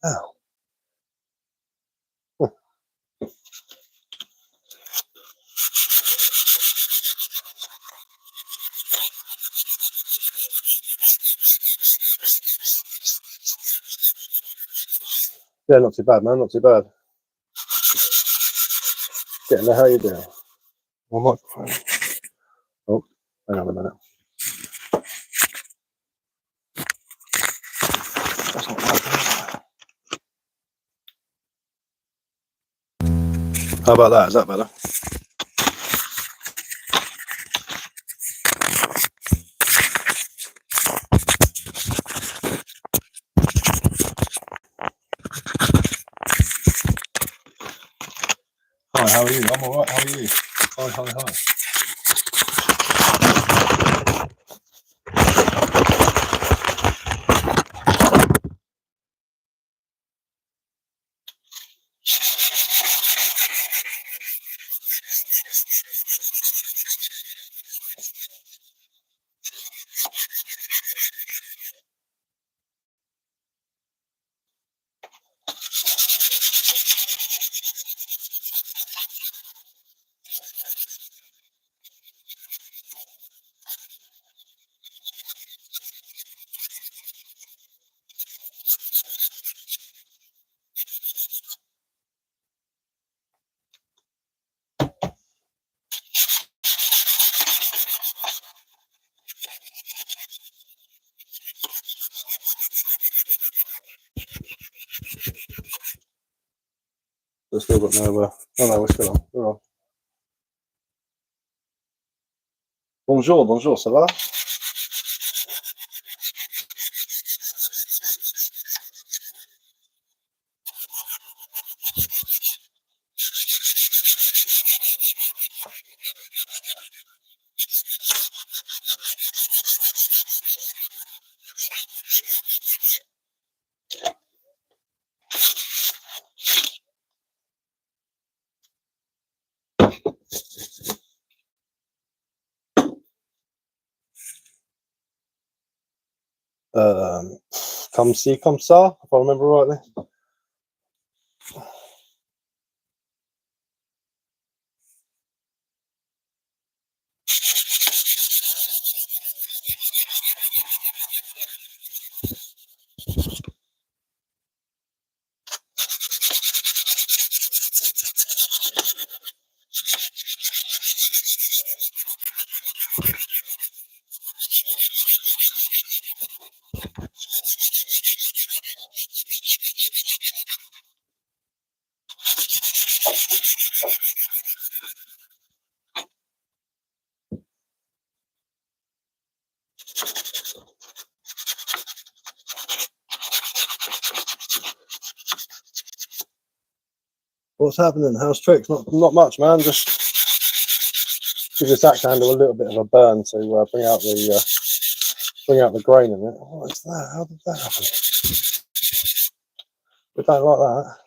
Ow. Yeah, not too bad, man. Not too bad. Getting there. How you doing? My microphone. Oh, hang on a minute. That's not bad. How about that? Is that better? Hi, how are you? I'm alright. How are you? Hi, hi, hi. We've still got no. Oh no, we're still on. We're on. Bonjour, bonjour, ça va? Come see, come ça, if I remember rightly. What's happening? How's tricks? Not much, man. Just give this axe handle a little bit of a burn to bring out the grain in it. What is that? How did that happen? We don't like that.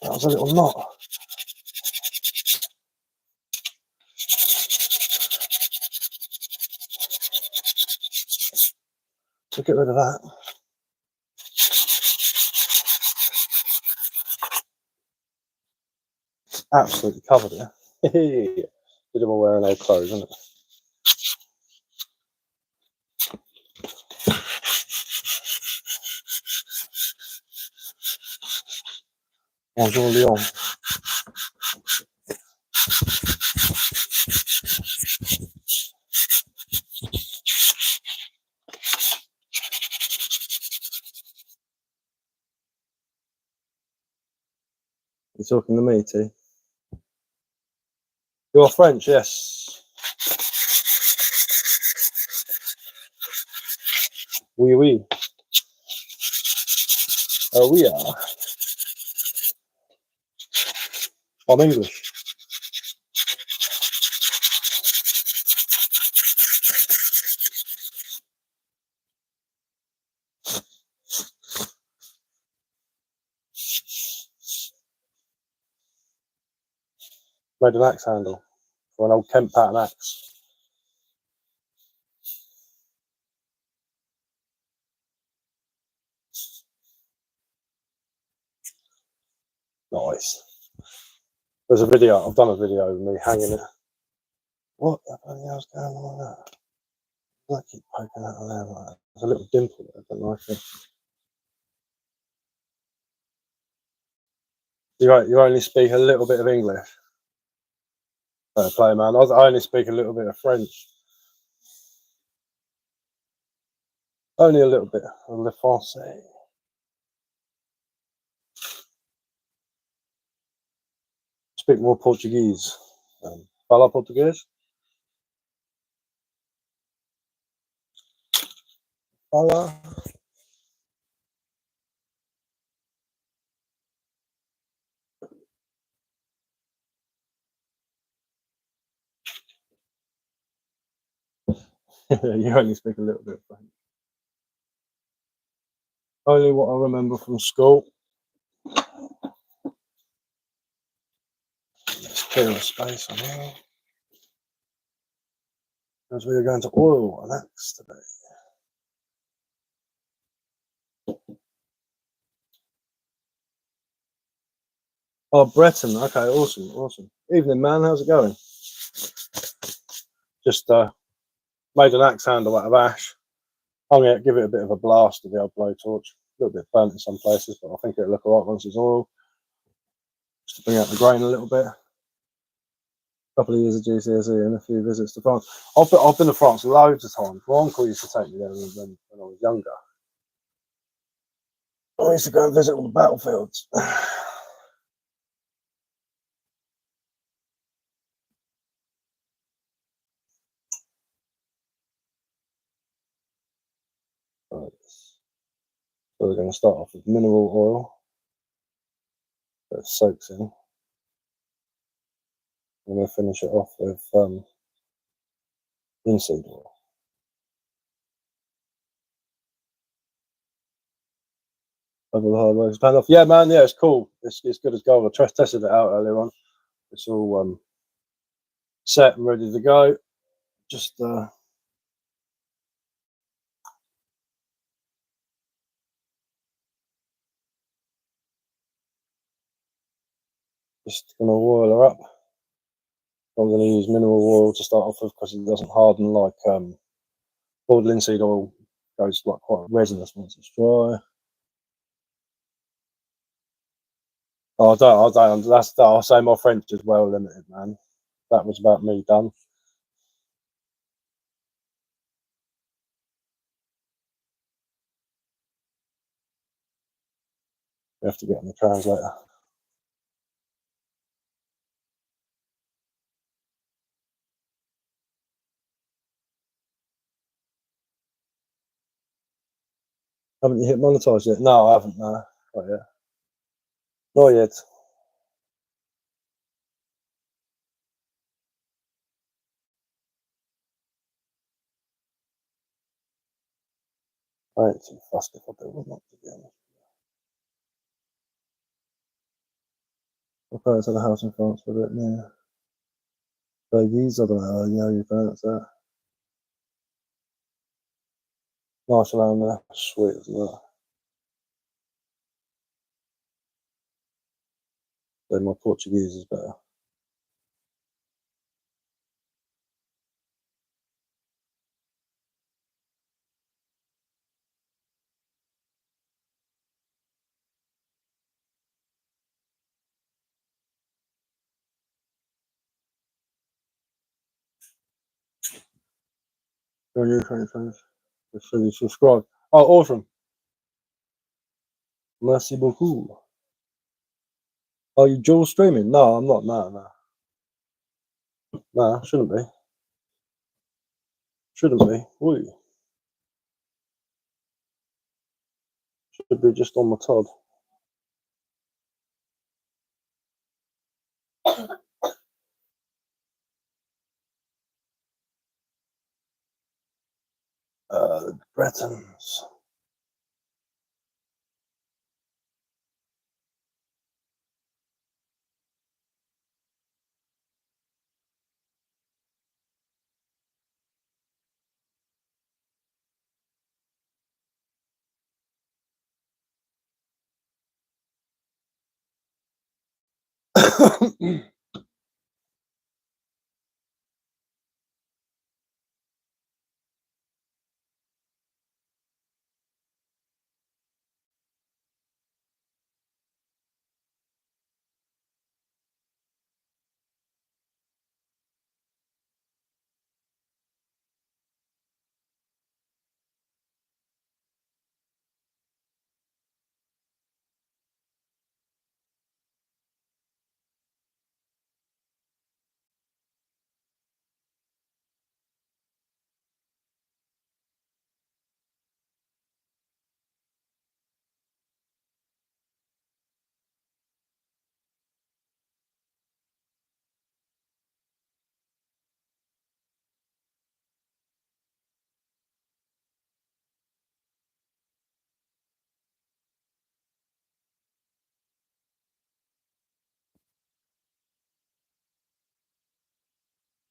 That was a little knot. So get rid of that. Absolutely covered it. Bit of a wearing old clothes, isn't it? Bonjour, Lyon. You're talking to me, T? You're French, yes. Oui, oui. Oh, we are. I'm English. Made an axe handle for an old Kent pattern axe. Nice. There's a video, I've done a video of me hanging it. What the bloody hell's going on with that? I keep poking out of there like that. There's a little dimple there, I don't like it. You only speak a little bit of English. Fair play, man. I only speak a little bit of French. Only a little bit of le français. Speak more Portuguese. Fala português? Fala. You only speak a little bit of French. Only what I remember from school. Let's clear a space on here. As we are going to oil an axe today. Oh, Breton. Okay, awesome, awesome. Evening, man. How's it going? Just made an axe handle out of ash. Hung it, give it a bit of a blast with the old blowtorch. A little bit burnt in some places, but I think it'll look alright once it's oiled. Just to bring out the grain a little bit. A couple of years of GCSE and a few visits to France. I've been to France loads of times. My uncle used to take me there when I was younger. I used to go and visit all the battlefields. Right. So we're going to start off with mineral oil. That soaks in. I'm going to finish it off with linseed oil. Over the hard work is paying off. Yeah, man. Yeah, it's cool. It's good as gold. I tested it out earlier on. It's all set and ready to go. Just gonna oil her up. I'm going to use mineral oil to start off with because it doesn't harden like boiled linseed oil goes like quite resinous once it's dry. Oh, I don't. I'll say my French is well limited, man. That was about me done. We have to get on the translator. Haven't you hit monetize yet? No, I haven't. No, not yet. Not yet. I ain't too fussed if I do or not, to be honest. I'll go to the house in France for a bit now. Babies, I don't know how you pronounce that. Nice around there. Sweet as that. Then my Portuguese is better. You're new, friends. So you subscribe. Oh, awesome. Merci beaucoup. Are you dual streaming? No, I'm not. No. No, shouldn't be. Shouldn't be. Oi. Should be just on my Todd. Bretons.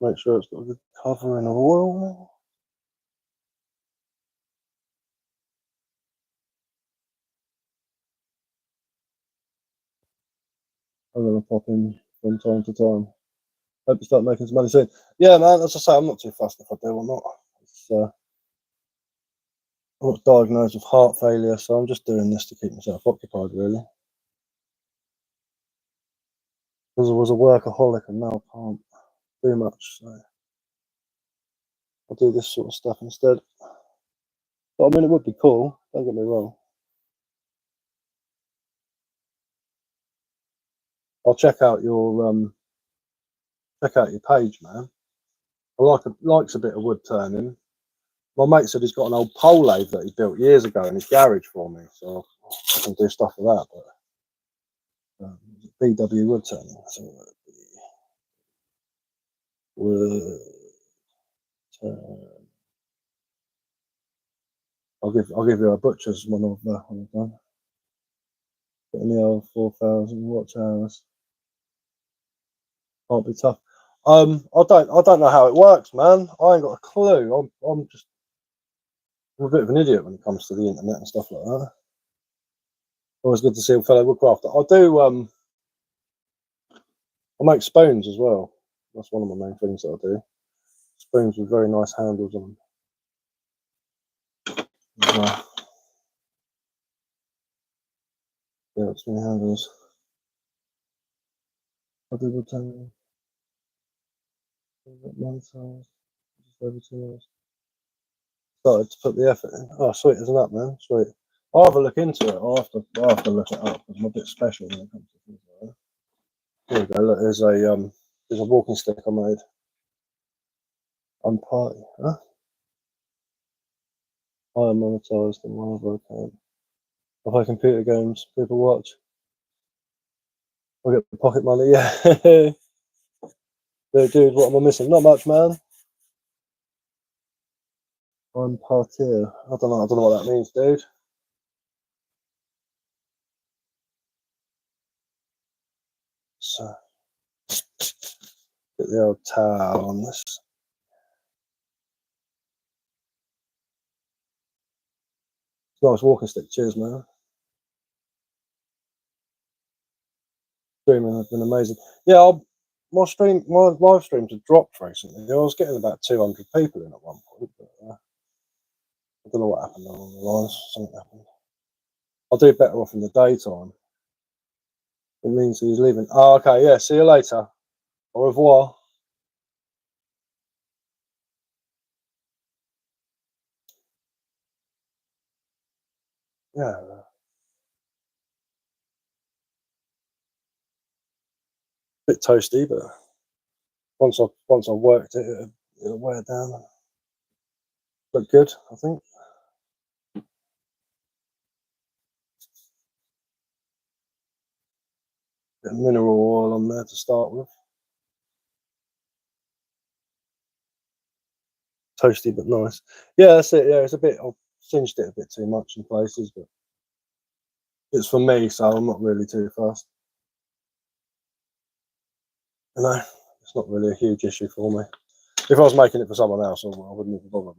Make sure it's got a good covering of oil. I'm going to pop in from time to time. Hope you start making some money soon. Yeah, man, as I say, I'm not too fussed if I do or not. It's, I'm not diagnosed with heart failure, so I'm just doing this to keep myself occupied, really. Because I was a workaholic and now I can't do much, so I'll do this sort of stuff instead. But I mean, it would be cool, don't get me wrong. I'll check out your page, man. I likes a bit of wood turning. My mate said he's got an old pole lathe that he built years ago in his garage for me, so I can do stuff with that. But BW wood turning, so wood turn. I'll give you a butcher's one of that when I'm done. Getting the old 4,000 watch hours. Can't be tough. I don't know how it works, man. I ain't got a clue. I'm a bit of an idiot when it comes to the internet and stuff like that. Always good to see a fellow woodcrafter. I make spoons as well. That's one of my main things that I do. Spoons with very nice handles on them. Yeah, it's many handles. I do wood turning. One size, just over 2 hours. Started to put the effort in. Oh, sweet, isn't that, man? Sweet. I'll have a look into it. I'll have to look it up because I'm a bit special when it comes to things like that. Here we go. Look, there's a walking stick I made. I'm party, huh? I am monetized in my other account. I play computer games. People watch. I get the pocket money. Yeah. Dude, what am I missing? Not much, man. I'm partier. I don't know what that means, dude. So get the old towel on this. Nice walking stick. Cheers, man. Streaming has been amazing. Yeah, my live streams have dropped recently. I was getting about 200 people in at one point, but I don't know what happened along the lines. Something happened. I'll do better off in the daytime. It means he's leaving. Oh, okay. Yeah. See you later. Au revoir. Yeah. Bit toasty, but once I worked it, it'll wear down. Look good, I think. Bit of mineral oil on there to start with. Toasty but nice. Yeah, that's it. Yeah, it's a bit. I've singed it a bit too much in places, but it's for me, so I'm not really too fast. No, it's not really a huge issue for me. If I was making it for someone else, I wouldn't even bother.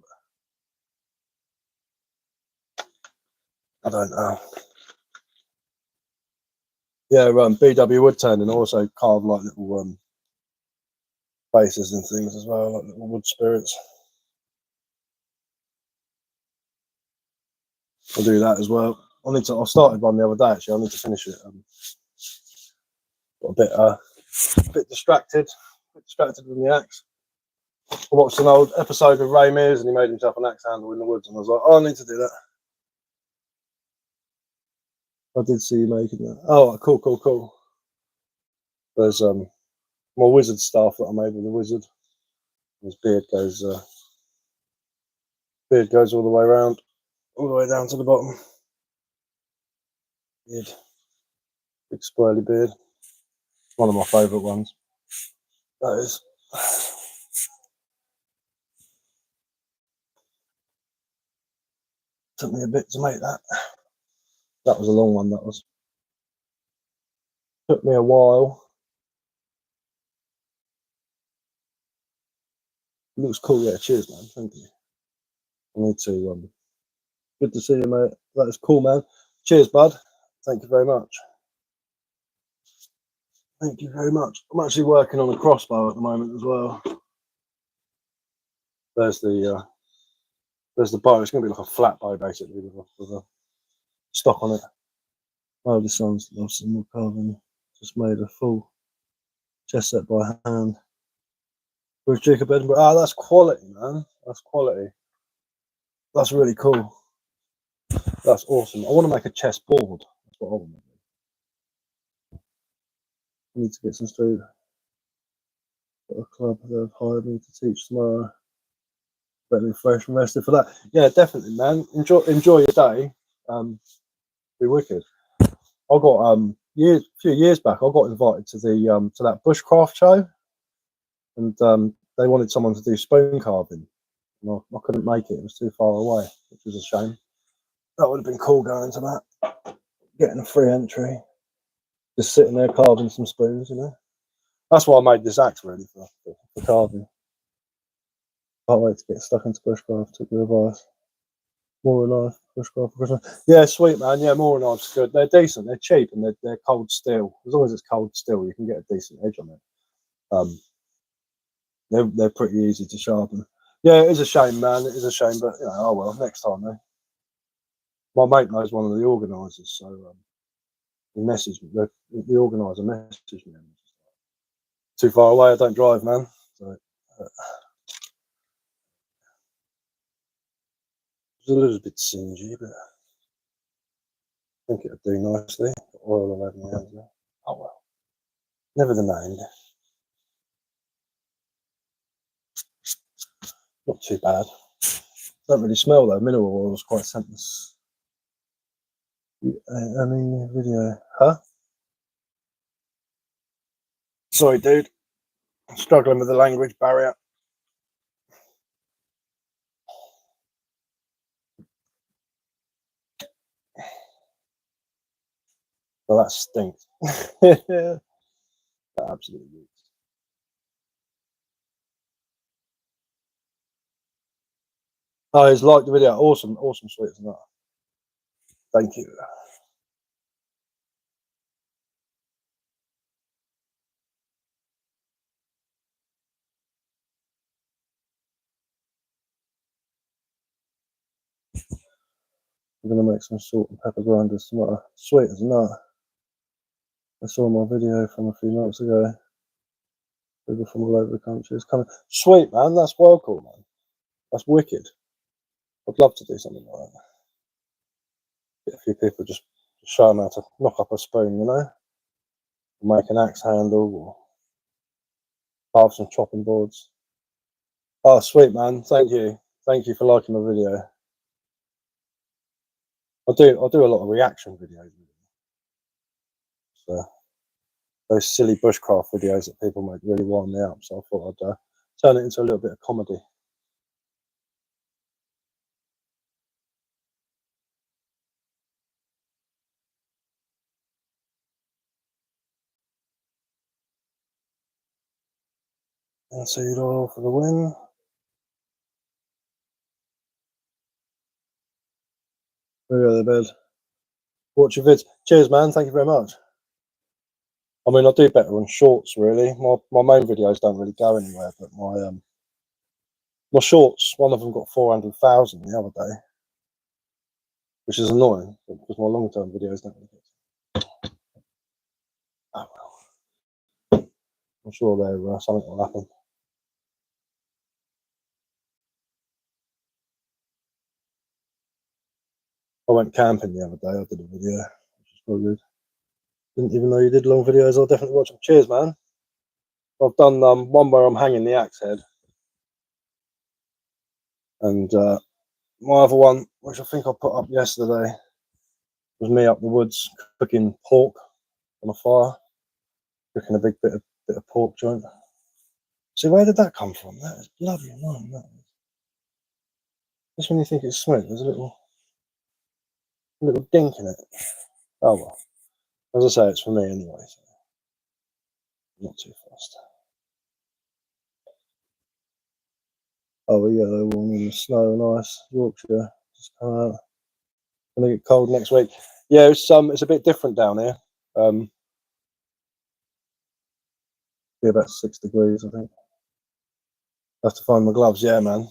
But I don't know. Yeah, BW wood turning also carved like little faces and things as well, like little wood spirits. I'll do that as well. I started one the other day actually. I need to finish it. Got a bit distracted with the axe. I watched an old episode of Ray Mears and he made himself an axe handle in the woods, and I was like, oh, I need to do that. I did see you making that. Oh, cool. There's my wizard staff that I made with the wizard. His beard goes all the way around, all the way down to the bottom. Beard, big swirly beard. One of my favourite ones. That is. Took me a bit to make that. That was a long one. That was. Took me a while. It looks cool. Yeah, cheers, man. Thank you. I need to. Good to see you, mate. That is cool, man. Cheers, bud. Thank you very much. Thank you very much. I'm actually working on a crossbow at the moment as well. There's the bow. It's going to be like a flat bow, basically, with a stock on it. Oh, this one's lost some more carving. Just made a full chest set by hand. With Jacob Edinburgh. Ah, that's quality, man. That's quality. That's really cool. That's awesome. I want to make a chest board. That's what I want to do. I need to get some food. Got a club they've hired me to teach tomorrow. Better be fresh and rested for that. Yeah, definitely, man. Enjoy your day. Be wicked. I got a few years back. I got invited to the to that bushcraft show, and they wanted someone to do spoon carving. And I couldn't make it. It was too far away, which was a shame. That would have been cool going to that. Getting a free entry, just sitting there carving some spoons. You know, that's why I made this axe really for carving. Can't wait to get stuck into bushcraft. Took your advice. More alive, bushcraft for Christmas. Yeah, sweet man. Yeah, more alive's good. They're decent. They're cheap and they're cold steel. As long as it's cold steel, you can get a decent edge on it. They're pretty easy to sharpen. Yeah, it is a shame, man. It is a shame, but you know, oh well. Next time, though. My mate knows one of the organisers, so he messaged me. The organiser messaged me. Too far away. I don't drive, man. So, it's a little bit singy, but I think it'll do nicely. Oil all over my hands now. Oh well. Never the mind. Not too bad. Don't really smell though. Mineral oil is quite scentless. Any video? Huh? Sorry, dude. I'm struggling with the language barrier. Well, that stinks. That absolutely stinks. Oh, he's liked the video. Awesome, sweet, isn't that? Thank you. I'm gonna make some salt and pepper grinders tomorrow. Sweet, isn't that? I saw my video from a few months ago. People from all over the country is coming. Sweet, man. That's well cool, man. That's wicked. I'd love to do something like that. Get a few people just show them how to knock up a spoon, you know? Make an axe handle or carve some chopping boards. Oh, sweet, man. Thank you. Thank you for liking my video. I do a lot of reaction videos. So those silly bushcraft videos that people make really wind me up. So I thought I'd turn it into a little bit of comedy. And seed oil for the win. We go to bed. Watch your vids. Cheers, man. Thank you very much. I mean, I do better on shorts, really. My main videos don't really go anywhere, but my shorts, one of them got 400,000 the other day, which is annoying because my long-term videos don't really get. Oh well, I'm sure there something will happen. I went camping the other day. I did a video, which is quite good. Didn't even know you did long videos. I'll definitely watch them. Cheers, man. I've done one where I'm hanging the axe head, and my other one, which I think I put up yesterday, was me up the woods cooking pork on a fire, cooking a big bit of pork joint. See, where did that come from? That is bloody annoying. That is. Just when you think it's smooth, there's a little dink in it. Oh well. As I say, it's for me anyway, so not too fast. Oh yeah, they're warm in the snow and ice. Yorkshire just come out. Gonna get cold next week. Yeah, it's a bit different down here. Be about 6 degrees, I think. I have to find my gloves. Yeah, man.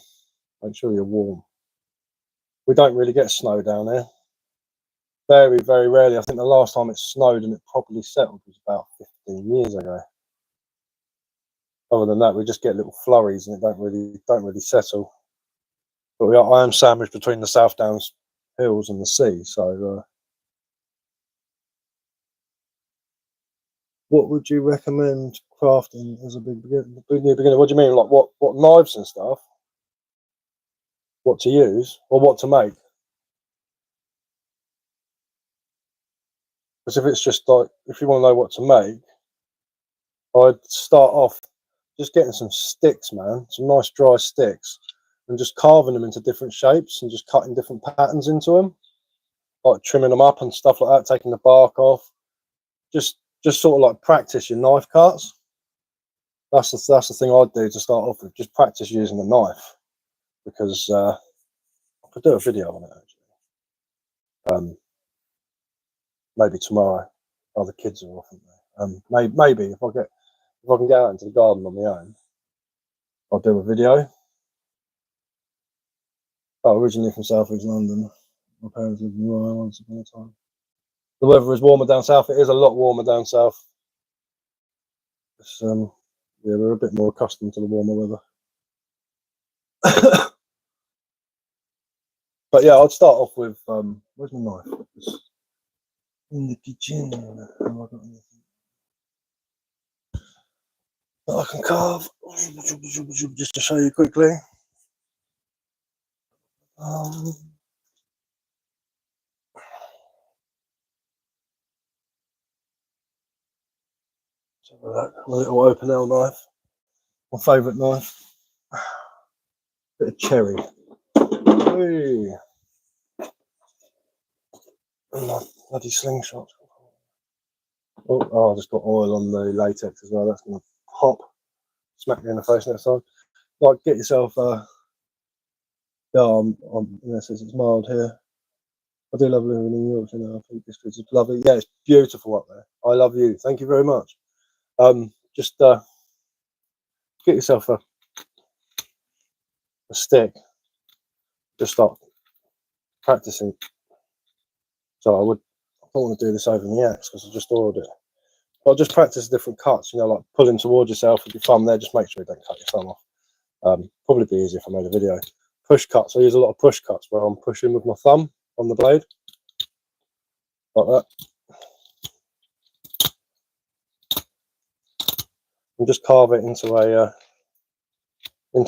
Make sure you're warm. We don't really get snow down here. Very, very rarely. I think the last time it snowed and it properly settled was about 15 years ago. Other than that, we just get little flurries and it don't really settle. But I am sandwiched between the South Downs hills and the sea, so what would you recommend crafting as a new beginner? What do you mean, like what knives and stuff? What to use or what to make? Because if it's just like, if you want to know what to make, I'd start off just getting some sticks, man, some nice dry sticks, and just carving them into different shapes and just cutting different patterns into them, like trimming them up and stuff like that, taking the bark off. Just sort of like practice your knife cuts. That's the thing I'd do to start off with. Just practice using the knife, because I could do a video on it actually. Maybe tomorrow. Oh, the kids are off, aren't they? Maybe if I can get out into the garden on my own, I'll do a video. Oh, originally from South East London. My parents lived in Rye once upon a time. The weather is warmer down south. It is a lot warmer down south. It's, yeah, we're a bit more accustomed to the warmer weather. But yeah, I'd start off with where's my knife? It's in the kitchen. Have I got anything that I can carve? Just to show you quickly. A little open L knife, my favourite knife. Bit of cherry. Whee. And my bloody slingshot. Oh, I just got oil on the latex as well. That's gonna pop, smack me in the face next time. Like, get yourself it says it's mild here. I do love living in New York, you know. I think this is lovely. Yeah, it's beautiful up there. I love you. Thank you very much. Just get yourself a stick. Just start practicing. So I don't want to do this over the axe because I just ordered it. But just practice different cuts, you know, like pulling towards yourself with your thumb there. Just make sure you don't cut your thumb off. Probably be easier if I made a video. Push cuts. I use a lot of push cuts where I'm pushing with my thumb on the blade, like that. And just carve it into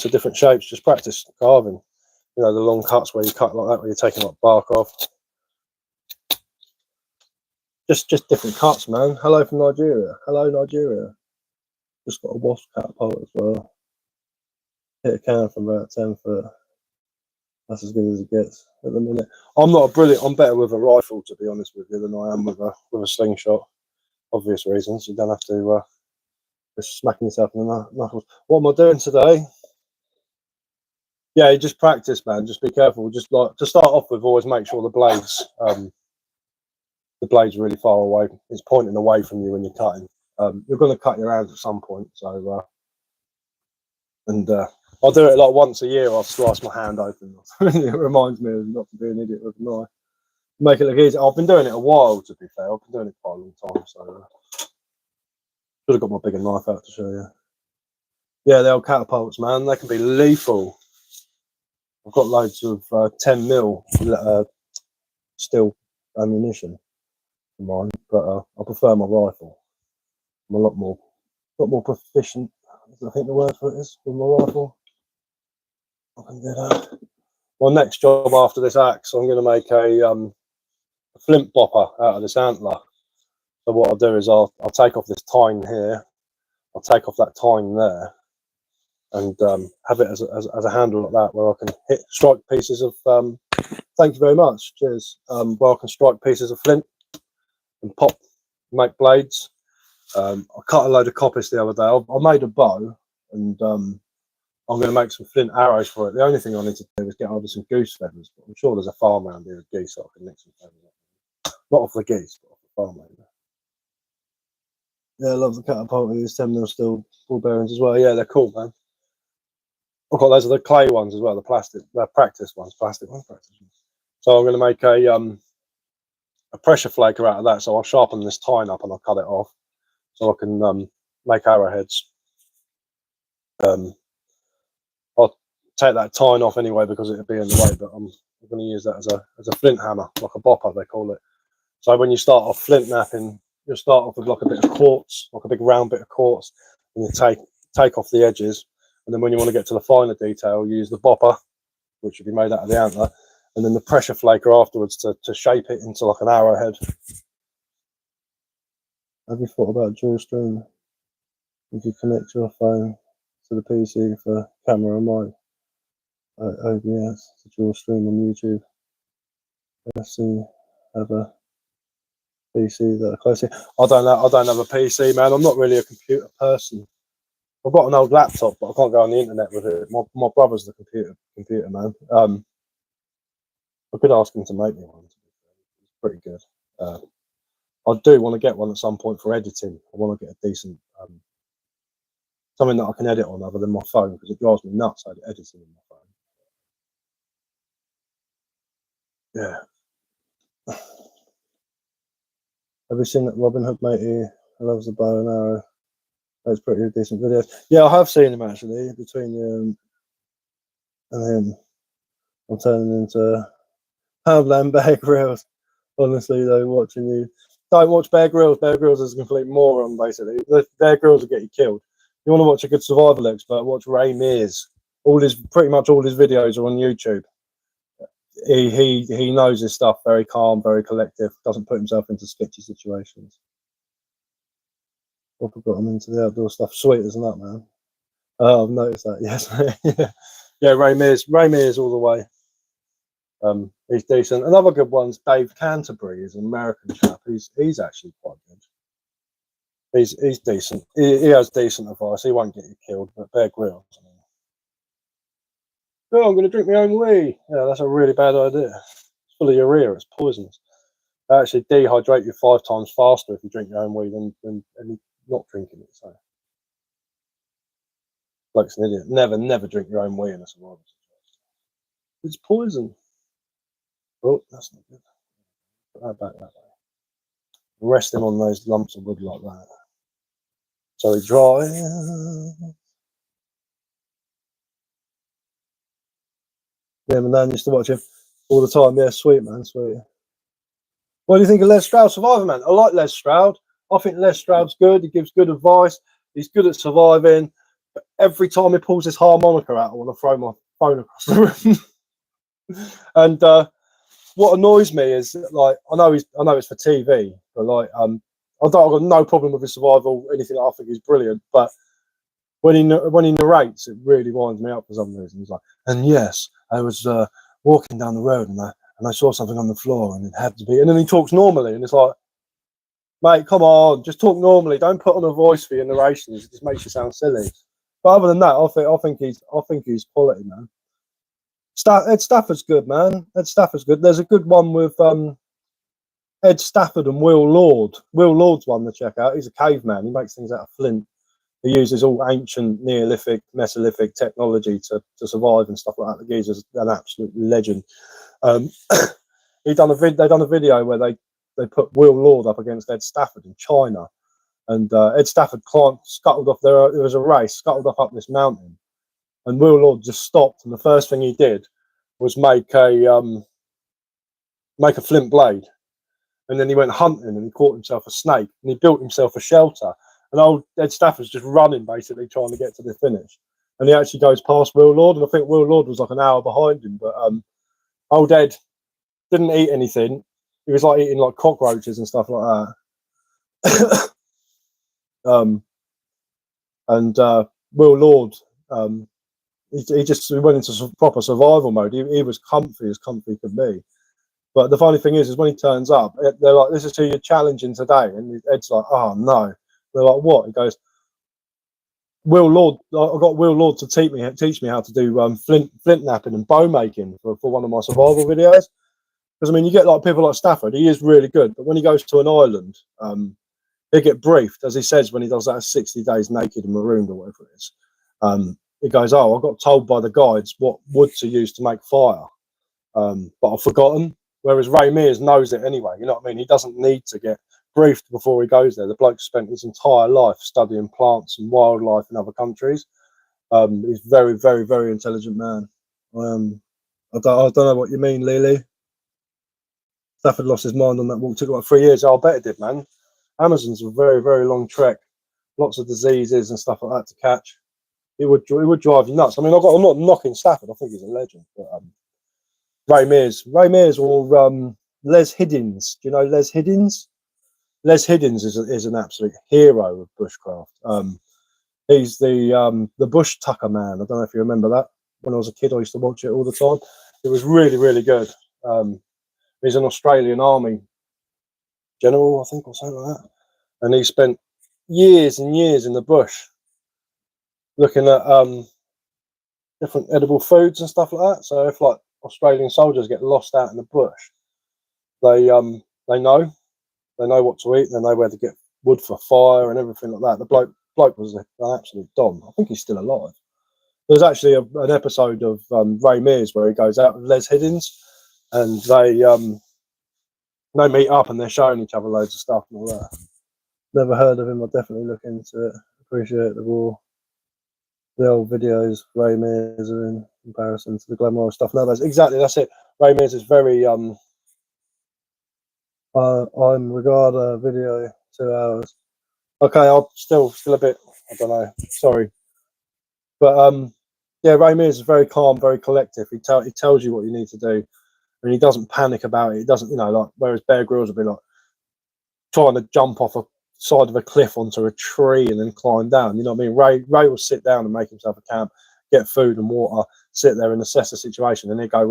different shapes. Just practice carving. You know, the long cuts where you cut like that, where you're taking like bark off. Just different cuts, man. Hello from Nigeria. Hello, Nigeria. Just got a wasp catapult as well. Hit a can from about 10 foot. That's as good as it gets at the minute. I'm better with a rifle, to be honest with you, than I am with a slingshot. Obvious reasons. You don't have to just smacking yourself in the knuckles. What am I doing today? Yeah, you just practice, man. Just be careful. Just like to start off with, always make sure the blade's really far away. It's pointing away from you when you're cutting. you're going to cut your hands at some point. So, I'll do it like once a year. I'll slice my hand open. It reminds me of not to be an idiot with a knife. Make it look easy. I've been doing it a while, to be fair. I've been doing it quite a long time. So, should have got my bigger knife out to show you. Yeah, the old catapults, man. They can be lethal. I've got loads of 10mm steel ammunition for mine, but I prefer my rifle. I'm a lot more proficient. I think the word for it is with my rifle. I can do that. My next job after this axe, I'm going to make a flint bopper out of this antler. So what I'll do is I'll take off this tine here. I'll take off that tine there, and have it as a handle like that, where I can strike pieces of. Thank you very much. Cheers. Where I can strike pieces of flint and make blades. I cut a load of coppice the other day. I made a bow, and I'm going to make some flint arrows for it. The only thing I need to do is get hold of some goose feathers. But I'm sure there's a farm around here of geese, so I can nick some feathers up. Not off the geese, but off the farm around there. Yeah, I love the catapult. These 10mm steel ball bearings as well. Yeah, they're cool, man. I've got those are the clay ones as well, the plastic, the practice ones, plastic ones, practice ones. So I'm going to make a pressure flaker out of that. So I'll sharpen this tine up and I'll cut it off, so I can make arrowheads. I'll take that tine off anyway because it'll be in the way, but I'm going to use that as a flint hammer, like a bopper they call it. So when you start off flint knapping, you'll start off with like a bit of quartz, like a big round bit of quartz, and you take off the edges. And then when you want to get to the finer detail, you use the bopper, which will be made out of the antler, and then the pressure flaker afterwards to shape it into like an arrowhead. Have you thought about dual stream? You could connect your phone to the PC for camera and mic. OBS to dual stream on YouTube. Let's see, have a PC that are close. I don't have a PC, man. I'm not really a computer person. I've got an old laptop, but I can't go on the internet with it. My brother's the computer man. I could ask him to make me one. It's pretty good. I do want to get one at some point for editing. I want to get a decent something that I can edit on other than my phone, because it drives me nuts editing on my phone. Yeah. Have you seen that Robin Hood matey loves the bow and arrow? That's pretty decent videos. Yeah, I have seen him actually. Between you and him, I'm turning into Poundland Bear Grylls. Honestly, though, watching you, don't watch Bear Grylls. Bear Grylls is a complete moron, basically. Bear Grylls will get you killed. You want to watch a good survival expert? Watch Ray Mears. Pretty much all his videos are on YouTube. He knows his stuff. Very calm, very collective. Doesn't put himself into sketchy situations. I've got him into the outdoor stuff. Sweet, isn't that, man? Oh, I've noticed that. Yes, yeah. Ray Mears all the way. He's decent. Another good one's Dave Canterbury. He's an American chap. He's actually quite good. He's decent. He has decent advice. He won't get you killed. But Bear Grylls, I mean, oh, I'm going to drink my own wee. Yeah, that's a really bad idea. It's full of urea. It's poisonous. They actually dehydrate you 5 times faster if you drink your own wee than not drinking it. So, bloke's an idiot. Never drink your own wee in a survival situation. It's poison. Oh, that's not good. Put that back that way. Rest him on those lumps of wood like that. So he dries. Yeah, my nan used to watch him all the time. Yeah, sweet, man, sweet. What do you think of Les Stroud, Survivor Man? I like Les Stroud. I think Les Stroud's good. He gives good advice. He's good at surviving. But every time he pulls his harmonica out, I want to throw my phone across the room. And what annoys me is, like, I know it's for TV, but like I've got no problem with his survival. Anything I think is brilliant, but when he narrates, it really winds me up for some reason. He's like, and yes, I was walking down the road and I saw something on the floor and it had to be, and then he talks normally and it's like, mate, come on, just talk normally. Don't put on a voice for your narrations. It just makes you sound silly. But other than that, I think he's quality, man. Ed Stafford's good, man. Ed Stafford's good. There's a good one with Ed Stafford and Will Lord. Will Lord's one to check out. He's a caveman. He makes things out of flint. He uses all ancient Neolithic, Mesolithic technology to survive and stuff like that. The geezer's an absolute legend. They done a video where they put Will Lord up against Ed Stafford in China, and Ed Stafford scuttled off. There was a race, scuttled off up this mountain, and Will Lord just stopped. And the first thing he did was make a flint blade, and then he went hunting and he caught himself a snake, and he built himself a shelter. And old Ed Stafford's just running, basically trying to get to the finish, and he actually goes past Will Lord, and I think Will Lord was like an hour behind him, but old Ed didn't eat anything. He was like eating like cockroaches and stuff like that. And Will Lord, he went into proper survival mode. He was comfy as comfy could be. But the funny thing is when he turns up, they're like, "This is who you're challenging today," and Ed's like, "Oh no." They're like, "What?" He goes, "Will Lord, I got Will Lord to teach me how to do flint napping and bow making for one of my survival videos." Because I mean, you get like people like Stafford, he is really good, but when he goes to an island, he'll get briefed, as he says when he does that 60 days naked and marooned or whatever it is. He goes, "Oh, I got told by the guides what wood to use to make fire, but I've forgotten." Whereas Ray Mears knows it anyway. You know what I mean? He doesn't need to get briefed before he goes there. The bloke spent his entire life studying plants and wildlife in other countries. He's very, very, very intelligent man. I don't know what you mean, Lily. Stafford lost his mind on that walk. Took like 3 years. I'll bet it did, man. Amazon's a very, very long trek. Lots of diseases and stuff like that to catch. It would drive you nuts. I mean, I'm not knocking Stafford. I think he's a legend. But Ray Mears or Les Hiddins. Do you know Les Hiddins? Les Hiddins is an absolute hero of bushcraft. He's the bush tucker man. I don't know if you remember that. When I was a kid, I used to watch it all the time. It was really, really good. He's an Australian Army general, I think, or something like that. And he spent years and years in the bush looking at different edible foods and stuff like that. So if like Australian soldiers get lost out in the bush, they know what to eat. They know where to get wood for fire and everything like that. The bloke was an absolute dom. I think he's still alive. There's actually an episode of Ray Mears where he goes out with Les Hiddins, and they meet up and they're showing each other loads of stuff and all that. Never heard of him. I'll definitely look into it. Appreciate the old videos Ray Mears are in comparison to the glamorous stuff nowadays. Exactly, that's it. Ray Mears is very I'm regard a video 2 hours. Okay, I'll still a bit, I don't know, sorry. But yeah, Ray Mears is very calm, very collective. He tells you what you need to do, and he doesn't panic about it. He doesn't, like, whereas Bear Grylls will be like trying to jump off a side of a cliff onto a tree and then climb down. You know what I mean? Ray will sit down and make himself a camp, get food and water, sit there and assess the situation, and then go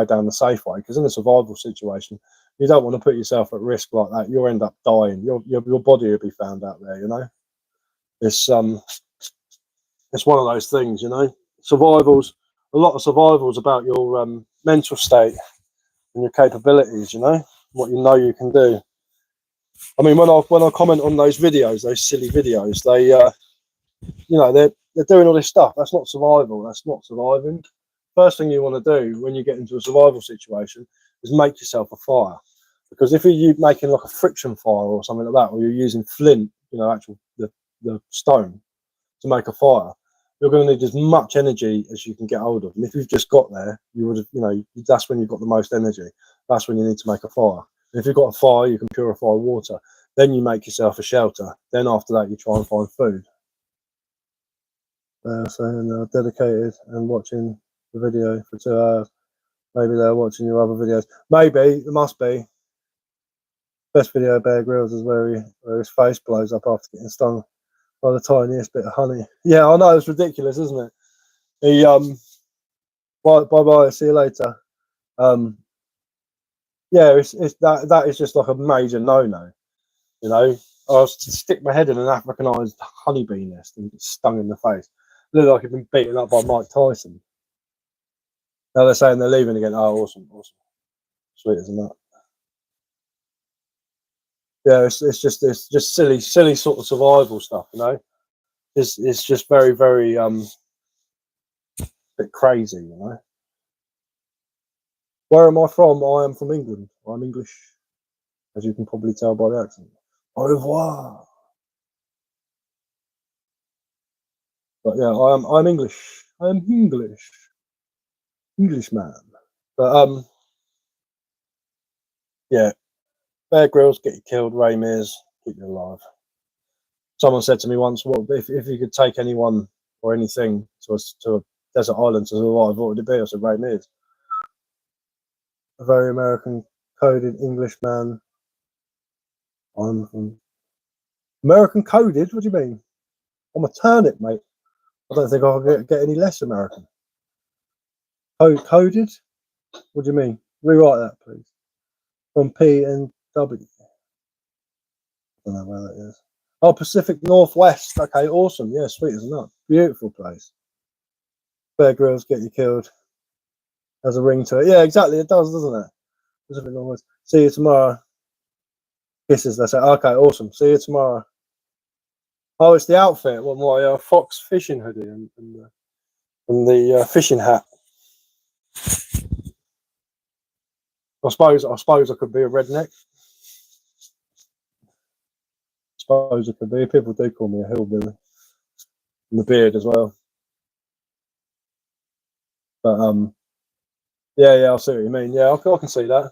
down the safe way. Because in a survival situation, you don't want to put yourself at risk like that. You'll end up dying. Your body will be found out there. You know, it's one of those things. You know, a lot of survival's about your mental state and your capabilities. You know, what you can do. I mean, when I comment on those videos, those silly videos, they're doing all this stuff. That's not survival. That's not surviving. First thing you want to do when you get into a survival situation is make yourself a fire. Because if you're making like a friction fire or something like that, or you're using flint, the stone to make a fire, you're going to need as much energy as you can get hold of. And if you've just got there, you would have, that's when you've got the most energy. That's when you need to make a fire. And if you've got a fire, you can purify water. Then you make yourself a shelter. Then after that, you try and find food. Saying dedicated and watching the video for 2 hours. Maybe they're watching your other videos. Maybe, there must be. Best video of Bear Grylls is where his face blows up after getting stung by the tiniest bit of honey. Yeah, I know, it's ridiculous, isn't it? He bye, see you later. Yeah, that is just like a major no-no. You know, I was to stick my head in an Africanized honeybee nest and get stung in the face. Looked like I'd been beaten up by Mike Tyson. Now they're saying they're leaving again. Oh, awesome. Sweet as a nut. Yeah, it's just silly sort of survival stuff, you know. It's just very bit crazy, you know. Where am I from? I am from England. I'm English, as you can probably tell by the accent. Au revoir. But yeah, I'm English. I'm Englishman. But yeah, Bear Grylls get you killed. Ray Mears keep you alive. Someone said to me once, "What if you could take anyone or anything to a desert island to survive? What would it be?" I said, "Ray Mears." A very American coded Englishman. I'm from American coded. What do you mean? I'm a turnip, mate. I don't think I'll get any less American. Coded? What do you mean? Rewrite that, please. From P and W. I don't know where that is. Oh, Pacific Northwest. Okay, awesome. Yeah, sweet as a nut. Beautiful place. Bear Grylls get you killed. Has a ring to it. Yeah, exactly. It does, doesn't it? Pacific Northwest. See you tomorrow. Kisses. They say, okay, awesome. See you tomorrow. Oh, it's the outfit. Well, my fox fishing hoodie and the fishing hat. I suppose I could be a redneck. Suppose it could be. People do call me a hillbilly. And the beard as well. But yeah, I see what you mean. Yeah, I can see that.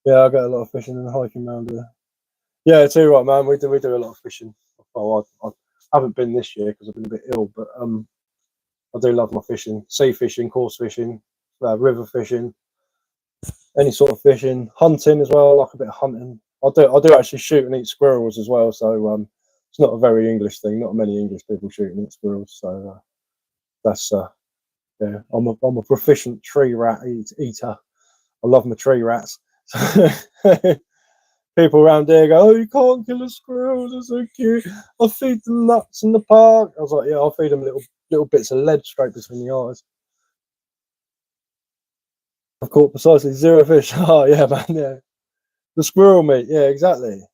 Yeah, I get a lot of fishing and hiking around here. Yeah, too right, man. We do a lot of fishing. Well, I haven't been this year because I've been a bit ill, but I do love my fishing, sea fishing, coarse fishing, river fishing, any sort of fishing, hunting as well. I like a bit of hunting. I do actually shoot and eat squirrels as well. So it's not a very English thing. Not many English people shoot and eat squirrels. So that's yeah. I'm a proficient tree rat eater. I love my tree rats. People around here go, "Oh, you can't kill a squirrel. They're so cute. I'll feed them nuts in the park." I was like, "Yeah, I'll feed them little bits of lead straight between the eyes." I've caught precisely 0 fish. Oh yeah, man. Yeah, the squirrel meat. Yeah, exactly.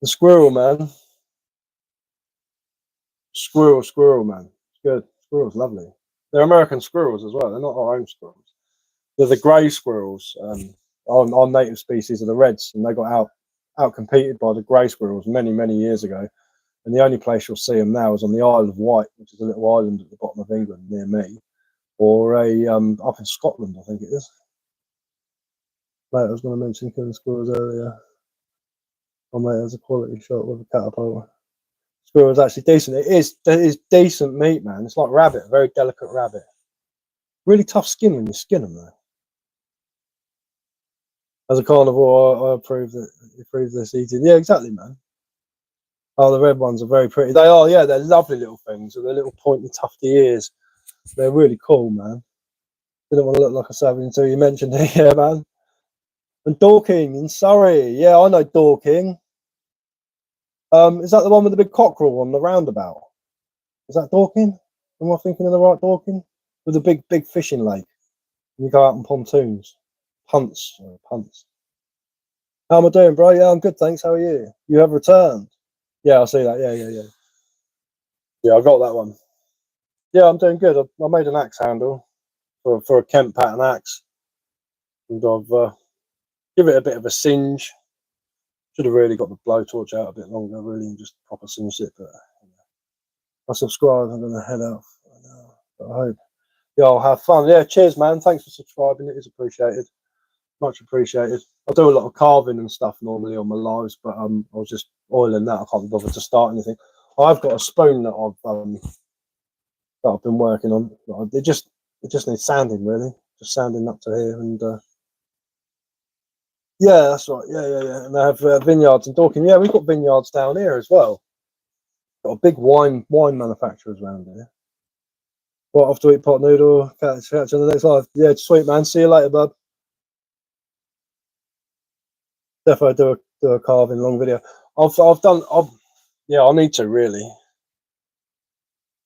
The squirrel, man. Squirrel, man. It's good. Squirrels, lovely. They're American squirrels as well. They're not our own squirrels. They're the grey squirrels. Our native species are the reds, and they got out competed by the grey squirrels many years ago. And the only place you'll see them now is on the Isle of Wight, which is a little island at the bottom of England near me, or up in Scotland, I think it is. Mate, I was going to mention killing squirrels earlier. Oh mate, there's a quality shot with a catapult. Squirrel is actually decent. It is decent meat, man. It's like rabbit, a very delicate rabbit. Really tough skin when you skin them, though. As a carnivore, I approve this eating. Yeah, exactly, man. Oh, the red ones are very pretty. They are, yeah. They're lovely little things with their little pointy, tufty ears. They're really cool, man. Didn't want to look like a savage until you mentioned it, yeah, man. And Dorking in Surrey. Yeah, I know Dorking. Is that the one with the big cockerel on the roundabout? Is that Dorking? Am I thinking of the right Dorking? With a big fishing lake. You go out on pontoons. Punts. How am I doing, bro? Yeah, I'm good, thanks. How are you? You have returned. Yeah, I see that. Yeah. Yeah, I got that one. Yeah, I'm doing good. I made an axe handle for a Kent pattern axe. And I've give it a bit of a singe. Should have really got the blowtorch out a bit longer, really, and just proper singed it. But I subscribe. I'm going to head out. But I hope y'all have fun. Yeah, cheers, man. Thanks for subscribing. It is appreciated. Much appreciated. I do a lot of carving and stuff normally on my lives, but I was just oiling that. I can't bother to start anything. I've got a spoon that I've been working on. It just needs sanding, really. Just sanding up to here, and yeah, that's right. Yeah. And they have vineyards in Dorking. Yeah, we've got vineyards down here as well. Got a big wine manufacturers around here. What, off to eat pot noodle? Catch you on the next live. Yeah, sweet, man. See you later, bud. Definitely do a carving long video. Yeah, I need to really.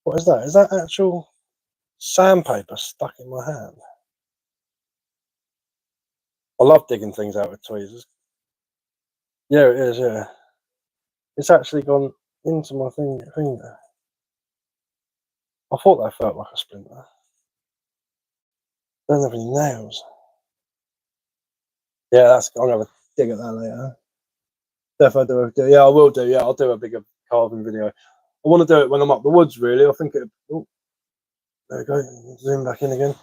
What is that? Is that actual sandpaper stuck in my hand? I love digging things out with tweezers. Yeah, it is. Yeah, it's actually gone into my finger. I thought that felt like a splinter. Don't have any nails. Yeah, that's. I'm gonna have a dig at that later. Definitely do. Yeah, I will do. Yeah, I'll do a bigger carving video. I want to do it when I'm up the woods. Really, I think it. Oh, there we go. Zoom back in again.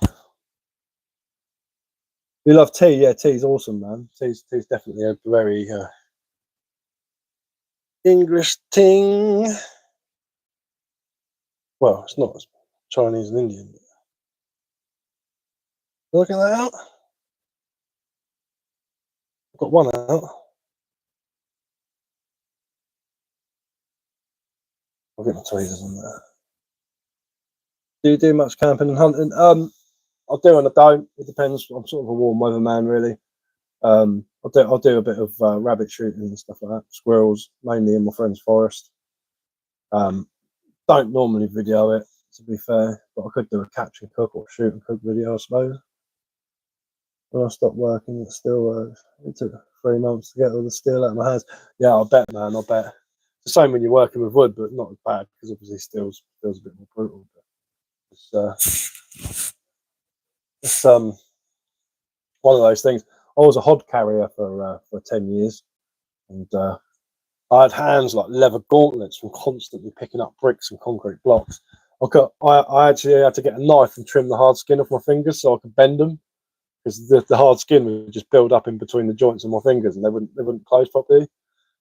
You love tea? Yeah, tea's awesome, man. Tea's definitely a very English thing. Well, it's not Chinese and Indian. Look at that out. I've got one out. I'll get my tweezers on there. Do you do much camping and hunting? I do and I don't. It depends. I'm sort of a warm weather man, really. I'll do a bit of rabbit shooting and stuff like that. Squirrels, mainly in my friend's forest. Don't normally video it, to be fair, but I could do a catch and cook or shoot and cook video, I suppose. When I stopped working, it still it took 3 months to get all the steel out of my hands. Yeah, I bet, man. I bet. It's the same when you're working with wood, but not as bad because obviously steel's a bit more brutal. But it's one of those things. I was a hod carrier for 10 years, and I had hands like leather gauntlets from constantly picking up bricks and concrete blocks. I actually had to get a knife and trim the hard skin off my fingers so I could bend them, because the hard skin would just build up in between the joints of my fingers and they wouldn't close properly.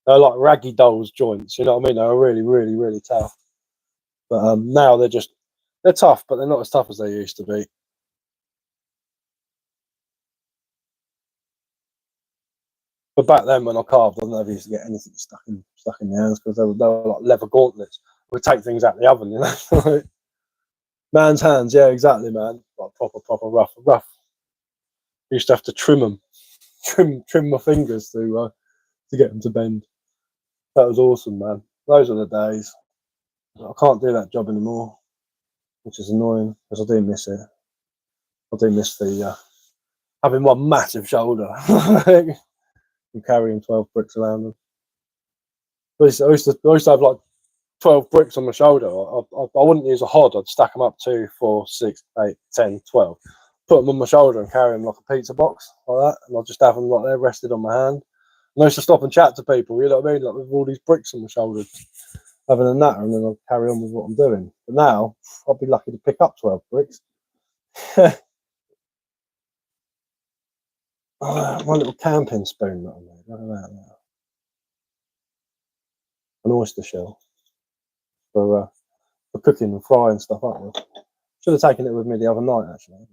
They're like raggy dolls joints, you know what I mean? They were really, really, really tough. But now they're tough, but they're not as tough as they used to be. But back then, when I carved, I never used to get anything stuck in my hands because they were like leather gauntlets. We'd take things out of the oven, you know. Man's hands, yeah, exactly, man. Like proper rough. I used to have to trim them, trim my fingers to get them to bend. That was awesome, man. Those are the days. I can't do that job anymore, which is annoying because I do miss it. I do miss the having one massive shoulder and carrying 12 bricks around them. I used to have like 12 bricks on my shoulder. I wouldn't use a hod. I'd stack them up 2, 4, 6, 8, 10, 12. Put them on my shoulder and carry them like a pizza box like that, and I'll just have them like they're rested on my hand. And I used to stop and chat to people, you know what I mean, like with all these bricks on my shoulder, having a natter, and then I'll carry on with what I'm doing. But now I'll be lucky to pick up 12 bricks. One little camping spoon that I made. Look at that now. An oyster shell for cooking and frying stuff up with. Should have taken it with me the other night, actually.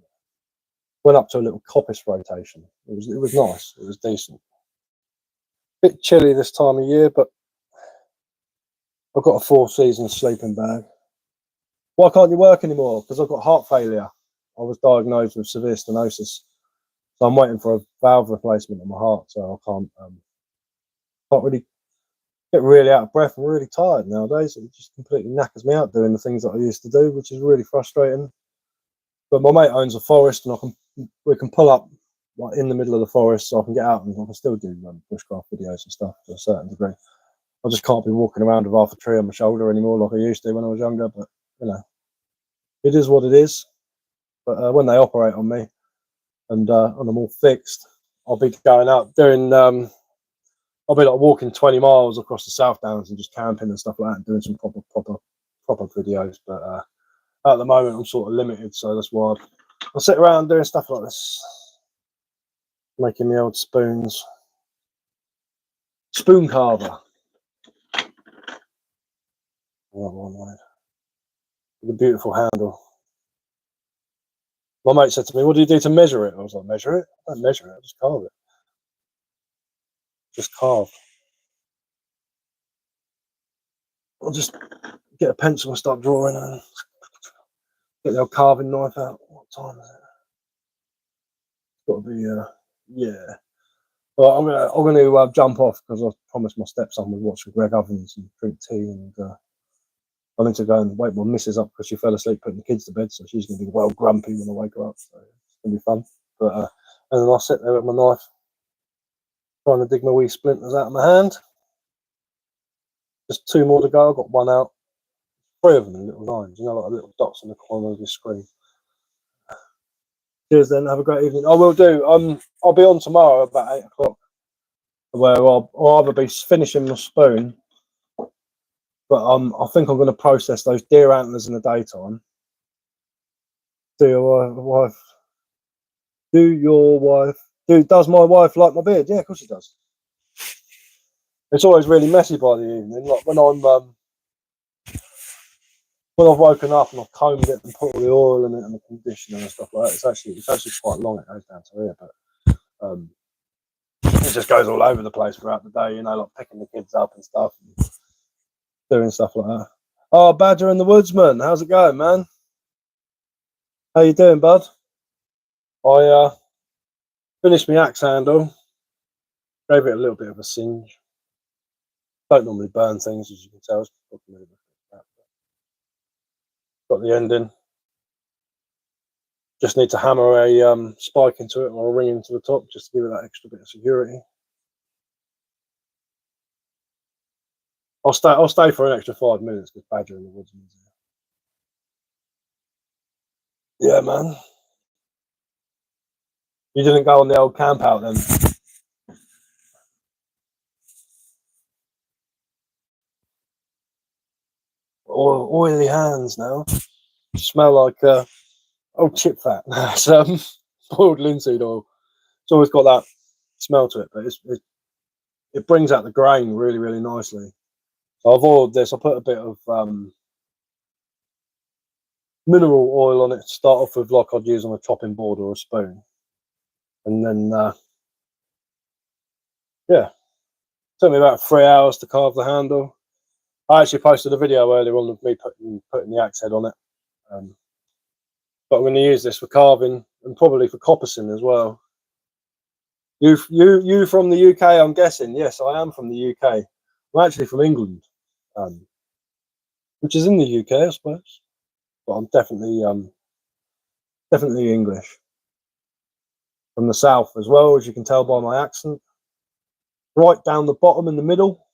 Went up to a little coppice rotation. It was nice. It was decent. Bit chilly this time of year, but I've got a 4-season sleeping bag. Why can't you work anymore? Because I've got heart failure. I was diagnosed with severe stenosis, so I'm waiting for a valve replacement in my heart. So I can't really get really out of breath. I'm really tired nowadays. It just completely knackers me out doing the things that I used to do, which is really frustrating. But my mate owns a forest, and we can pull up like in the middle of the forest, so I can get out and I can still do bushcraft videos and stuff to a certain degree. I just can't be walking around with half a tree on my shoulder anymore like I used to when I was younger. But you know, it is what it is. But when they operate on me and I'm all fixed, I'll be going out doing. I'll be like walking 20 miles across the South Downs and just camping and stuff like that, and doing some proper videos. But at the moment, I'm sort of limited, so that's why I sit around doing stuff like this, making the old spoons. Spoon carver. With a beautiful handle. My mate said to me, "What do you do to measure it?" I was like, "Measure it? I don't measure it. I just carve it. Just carve. I'll just get a pencil and start drawing and get the old carving knife out. What time is it? It's got to be yeah. Well, I'm gonna jump off because I promised my stepson we'd watch Greg Ovens and drink tea, and I need to go and wake my missus up because she fell asleep putting the kids to bed, so she's gonna be well grumpy when I wake her up. So it's gonna be fun. But and then I'll sit there with my knife Trying to dig my wee splinters out of my hand. Just 2 more to go. I've got 1 out. 3 of them in little lines, you know, like little dots on the corner of your screen. Cheers then, have a great evening. I will do. I'll be on tomorrow about 8 o'clock, where I'll either be finishing my spoon, but I think I'm going to process those deer antlers in the daytime. Does my wife like my beard? Yeah, of course she does. It's always really messy by the evening, like when I've woken up and I've combed it and put all the oil in it and the conditioner and stuff like that. It's actually quite long. It goes down to here, but it just goes all over the place throughout the day. You know, like picking the kids up and stuff, and doing stuff like that. Oh, Badger and the Woodsman, how's it going, man? How you doing, bud? I finished my axe handle, gave it a little bit of a singe. Don't normally burn things, as you can tell. Got the ending. Just need to hammer a spike into it or a ring into the top, just to give it that extra bit of security. I'll stay for an extra 5 minutes because Badger in the Woodsman's here. Yeah, man. You didn't go on the old camp out then? Oily hands now. Smell like chip fat. Some boiled linseed oil. It's always got that smell to it, but it brings out the grain really, really nicely. So I've oiled this. I put a bit of mineral oil on it to start off with, like I'd use on a chopping board or a spoon, and then yeah, took me about 3 hours to carve the handle. I actually posted a video earlier on of me putting the axe head on it, but I'm going to use this for carving and probably for coppicing as well. You from the UK, I'm guessing? Yes, I am from the UK. I'm actually from England, which is in the UK, I suppose, but I'm definitely English. From the south as well, as you can tell by my accent. Right down the bottom in the middle,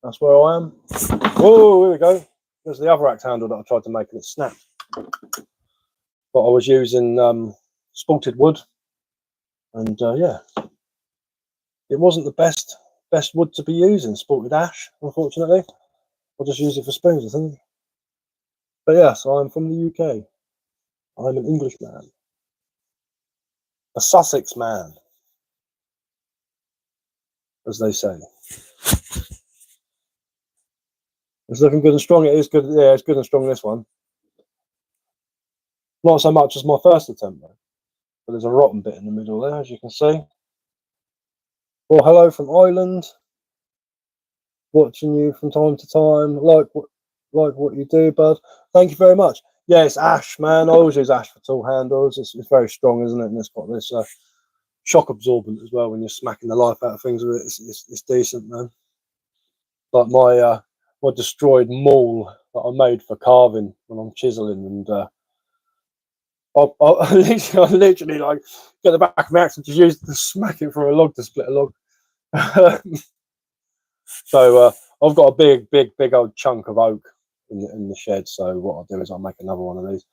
that's where I am. Whoa, here we go. There's the other axe handle that I tried to make and it snapped. But I was using spalted wood, and yeah, it wasn't the best wood to be using, spalted ash, unfortunately. I'll just use it for spoons, I think. But yes, I'm from the UK. I'm an Englishman. A Sussex man, as they say. It's looking good and strong. It is good. Yeah, it's good and strong, this one. Not so much as my first attempt, though. But there's a rotten bit in the middle there, as you can see. Well, hello from Ireland. Watching you from time to time. Like what you do, bud. Thank you very much. Yeah, it's ash, man. I always use ash for tool handles. It's very strong, isn't it? And it's got this shock absorbent as well when you're smacking the life out of things with it. It's decent, man. Like my destroyed maul that I made for carving when I'm chiseling, and I literally like get the back of my axe and just use it to smack it for a log to split a log. So I've got a big old chunk of oak in the shed. So what I'll do is I'll make another one of these.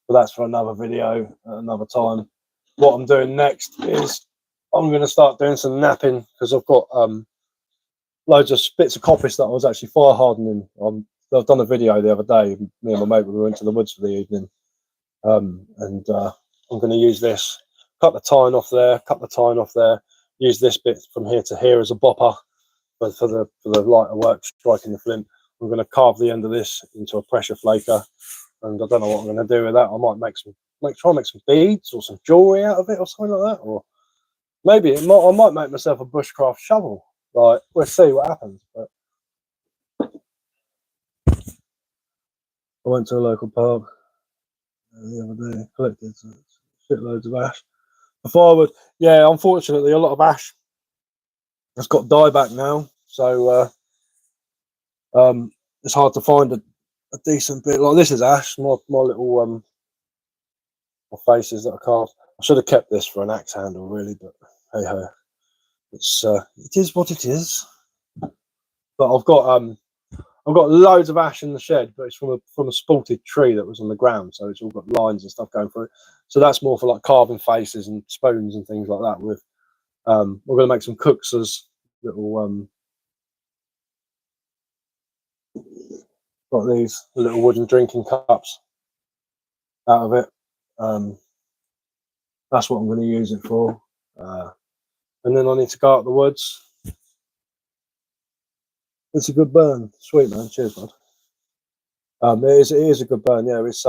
But that's for another video at another time. What I'm doing next is I'm going to start doing some napping, because I've got loads of bits of coppice that I was actually fire hardening. I've done a video the other day. Me and my mate, we went to the woods for the evening, and I'm going to use this. Cut the tine off there. Use this bit from here to here as a bopper for the lighter work, striking the flint. I'm going to carve the end of this into a pressure flaker, and I don't know what I'm going to do with that. I might try and make some beads or some jewelry out of it or something like that, or maybe I might make myself a bushcraft shovel. Like, we'll see what happens. But I went to a local park the other day, collected shitloads of ash. The firewood, yeah, unfortunately, a lot of ash has got dieback now, so it's hard to find a decent bit. Like, this is ash, my little my faces that I carved. I should have kept this for an axe handle, really, but hey ho. it is what it is. But I've got loads of ash in the shed, but it's from a spalted tree that was on the ground, so it's all got lines and stuff going through it. So that's more for like carving faces and spoons and things like that. With we're going to make some cooks as little got these little wooden drinking cups out of it. That's what I'm going to use it for. And then I need to go out the woods. It's a good burn. Sweet, man. Cheers, bud. It is a good burn. Yeah, it's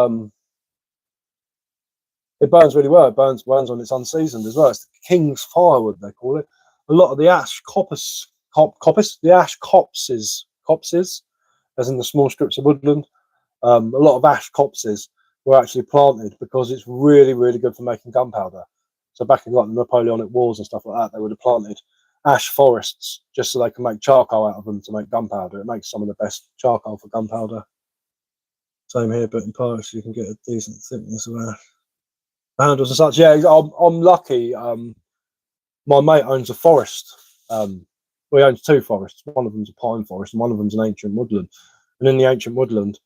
it burns really well. It burns when it's unseasoned as well. It's the king's firewood, they call it. A lot of the ash the ash copses, as in the small strips of woodland. A lot of ash copses were actually planted because it's really, really good for making gunpowder. So back in like the Napoleonic Wars and stuff like that, they would have planted ash forests just so they can make charcoal out of them to make gunpowder. It makes some of the best charcoal for gunpowder. Same here, but in parts you can get a decent thickness of ash. Handles and such. Yeah, I'm lucky. My mate owns a forest. He owns two forests. One of them's a pine forest and one of them's an ancient woodland. And in the ancient woodland,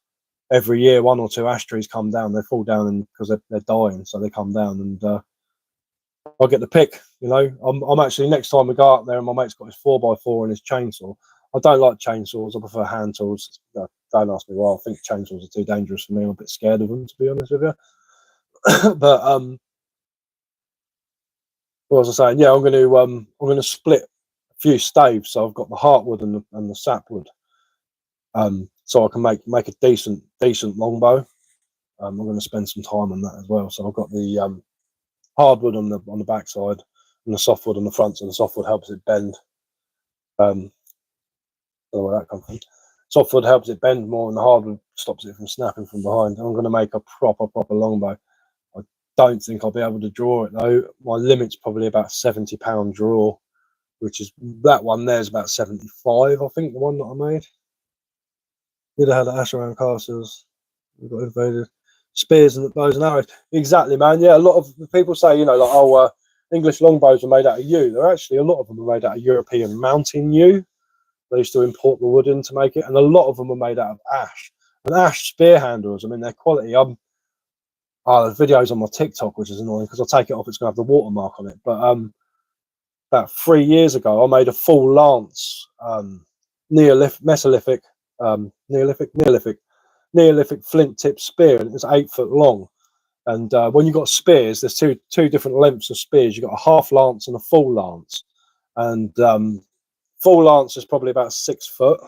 every year 1 or 2 ash trees come down. They fall down because they're dying, so they come down, and I'll get the pick. You know, I'm actually, next time we go up there and my mate's got his 4x4 and his chainsaw. I don't like chainsaws. I prefer hand tools. Don't ask me why. I think chainsaws are too dangerous for me. I'm a bit scared of them, to be honest with you. But what was I saying? Yeah, I'm going to split a few staves. So I've got the heartwood and the sapwood. So I can make a decent longbow. I'm going to spend some time on that as well. So I've got the hardwood on the backside and the softwood on the front. So the softwood helps it bend. I don't know where that comes from. Softwood helps it bend more, and the hardwood stops it from snapping from behind. I'm going to make a proper longbow. I don't think I'll be able to draw it though. My limit's probably about £70 draw, which is, that one there's about 75, I think, the one that I made. You'd have had ash around castles. We got invaded. Spears and bows and arrows. Exactly, man. Yeah, a lot of people say, you know, like, oh, English longbows are made out of yew. They're actually, a lot of them are made out of European mountain yew. They used to import the wood in to make it, and a lot of them are made out of ash. And ash spear handles, I mean, their quality. There's videos on my TikTok, which is annoying because I'll take it off. It's going to have the watermark on it. But about 3 years ago, I made a full lance Neolithic flint tip spear, and it was 8 foot long. And when you've got spears, there's two different lengths of spears. You've got a half lance and a full lance, and full lance is probably about 6 foot.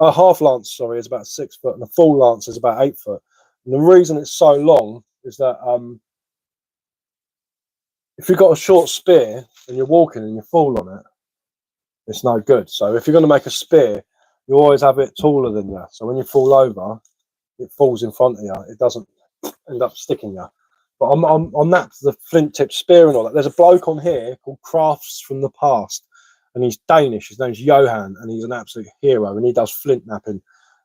A half lance, sorry, is about 6 foot, and a full lance is about 8 foot. And the reason it's so long is that if you've got a short spear and you're walking and you fall on it, it's no good. So if you're going to make a spear, you always have it taller than you. So when you fall over, it falls in front of you. It doesn't end up sticking you. But on that, the flint tip spear and all that, there's a bloke on here called Crafts from the Past, and he's Danish. His name's Johan, and he's an absolute hero, and he does flint napping.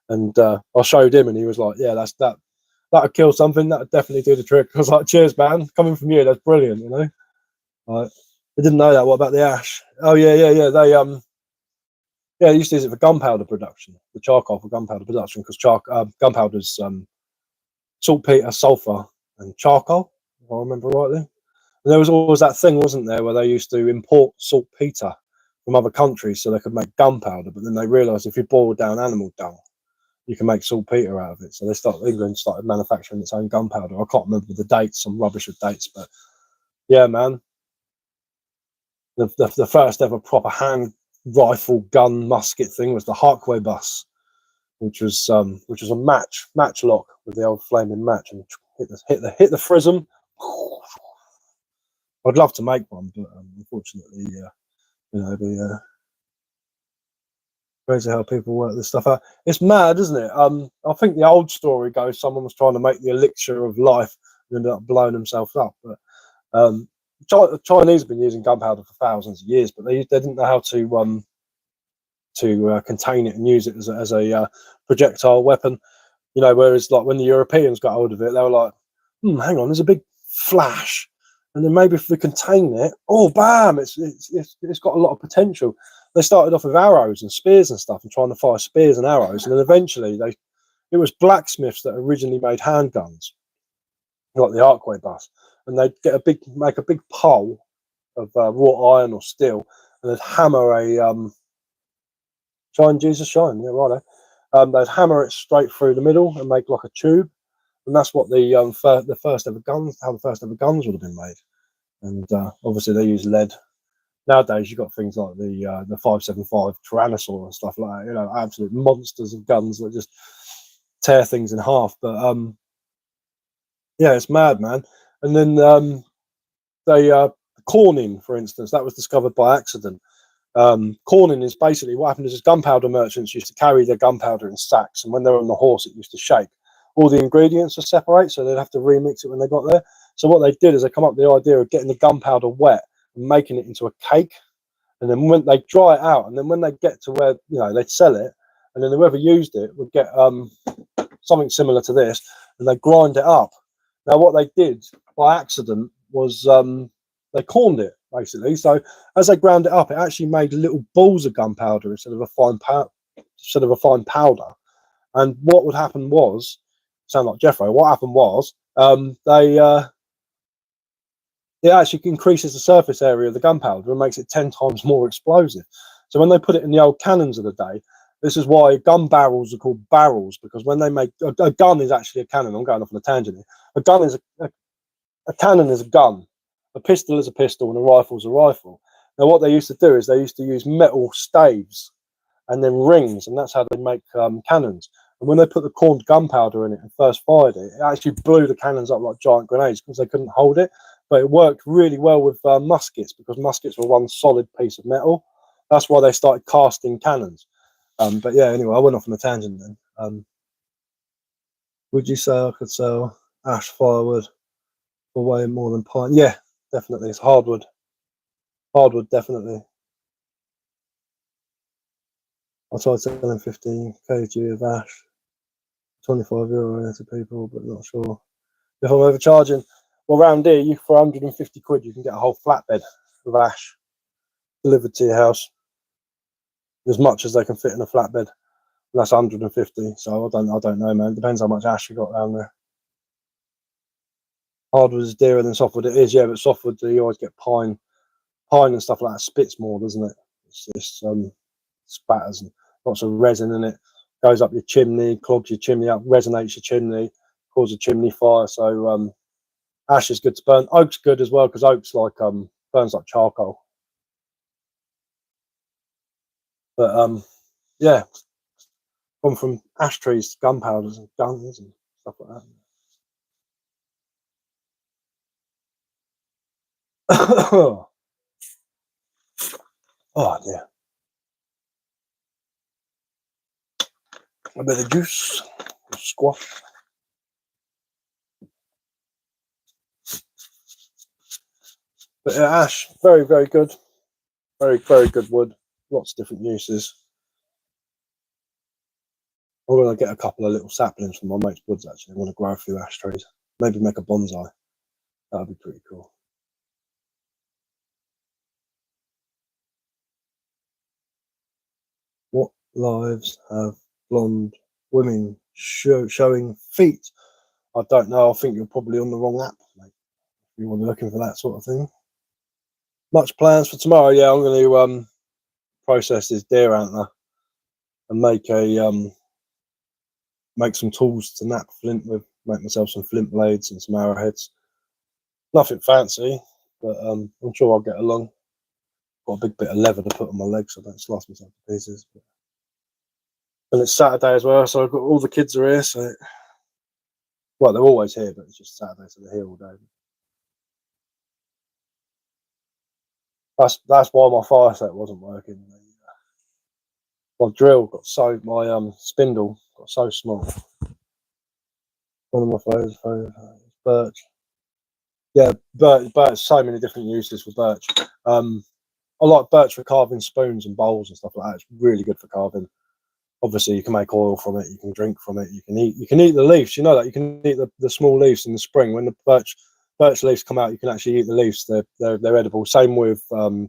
And I showed him, and he was like, yeah, that'd kill something. That'd definitely do the trick. I was like, cheers, man. Coming from you, that's brilliant, you know. I didn't know that. What about the ash? Oh yeah. They used to use it for gunpowder production, the charcoal for gunpowder production, because gunpowder's saltpeter, sulfur, and charcoal, if I remember rightly. And there was always that thing, wasn't there, where they used to import saltpeter from other countries so they could make gunpowder, but then they realised if you boil down animal dung, you can make saltpeter out of it. So England started manufacturing its own gunpowder. I can't remember the dates. I'm rubbish with dates, but yeah, man. The first ever proper hand rifle gun musket thing was the harquebus, which was a matchlock with the old flaming match, and hit the frism. I'd love to make one, but unfortunately, it'd be crazy how people work this stuff out. It's mad, isn't it? I think the old story goes someone was trying to make the elixir of life and ended up blowing themselves up. But the Chinese have been using gunpowder for thousands of years, but they didn't know how to contain it and use it as a projectile weapon. You know, whereas like when the Europeans got hold of it, they were like, hang on, there's a big flash, And then maybe if we contain it, oh bam, it's got a lot of potential. They started off with arrows and spears and stuff, and trying to fire spears and arrows, and then eventually it was blacksmiths that originally made handguns, like the Arkway bus, and they'd make a big pole of wrought iron or steel, and they'd hammer a shine, Jesus shine, yeah, right. They'd hammer it straight through the middle and make like a tube, and that's what the first ever guns, how the first ever guns would have been made. And obviously they use lead. Nowadays you've got things like the 575 Tyrannosaur and stuff like that, you know, absolute monsters of guns that just tear things in half. But yeah, it's mad, man. And then corning, for instance, that was discovered by accident. Corning is basically what happened is gunpowder merchants used to carry their gunpowder in sacks, and when they were on the horse it used to shake. All the ingredients would separate, so they'd have to remix it when they got there. So what they did is they come up with the idea of getting the gunpowder wet and making it into a cake, and then when they dry it out, and then when they get to where, you know, they'd sell it, and then whoever used it would get something similar to this, and they grind it up. Now what they did by accident was they corned it basically. So as they ground it up, it actually made little balls of gunpowder instead of a fine powder. And what would happen was, sound like Jeffro, what happened was it actually increases the surface area of the gunpowder and makes it 10 times more explosive. So when they put it in the old cannons of the day, this is why gun barrels are called barrels, because when they make a gun is actually a cannon. I'm going off on a tangent here. A gun is a cannon is a gun, a pistol is a pistol, and a rifle is a rifle. Now what they used to do is they used to use metal staves and then rings, and that's how they make cannons. And when they put the corned gunpowder in it and first fired it, it actually blew the cannons up like giant grenades because they couldn't hold it. But it worked really well with muskets, because muskets were one solid piece of metal. That's why they started casting cannons. But yeah, anyway, I went off on a tangent then. Would you say I could sell ash firewood for way more than pine? Yeah, definitely. It's hardwood. Hardwood, definitely. I tried selling 15 kg of ash, €25 to people, but not sure if I'm overcharging. Well, around here, for 150 quid, you can get a whole flatbed of ash delivered to your house, as much as they can fit in a flatbed. And that's 150. So I don't know, man. Depends how much ash you got down there. Hardwood is dearer than softwood. It is, yeah, but softwood you always get pine and stuff like that. Spits more, doesn't it? It's just spatters and lots of resin in it. Goes up your chimney, clogs your chimney up, resonates your chimney, causes a chimney fire. So ash is good to burn. Oak's good as well, because oak's like burns like charcoal. But yeah, gone from ash trees to gunpowders and guns and stuff like that. Oh dear. A bit of juice, squash. But yeah, ash, very, very good. Very, very good wood. Lots of different uses. I'm going to get a couple of little saplings from my mate's woods, actually. I want to grow a few ash trees. Maybe make a bonsai. That would be pretty cool. What lives have blonde women showing feet? I don't know. I think you're probably on the wrong app, mate. If you want to be looking for that sort of thing. Much plans for tomorrow? Yeah, I'm going to process this deer antler and make some tools to knap flint with. Make myself some flint blades and some arrowheads. Nothing fancy, but I'm sure I'll get along. Got a big bit of leather to put on my legs so I don't slice myself to pieces. And it's Saturday as well, so I've got all the kids are here. So, well, they're always here, but it's just Saturday, so they're here all day. That's why my fire set wasn't working. My drill got so my spindle got so small. One of my photos, birch. Yeah, birch. So many different uses for birch. I like birch for carving spoons and bowls and stuff like that. It's really good for carving. Obviously, you can make oil from it. You can drink from it. You can eat the leaves. You know that you can eat the small leaves in the spring when the birch birch leaves come out, you can actually eat the leaves. They're edible. Same with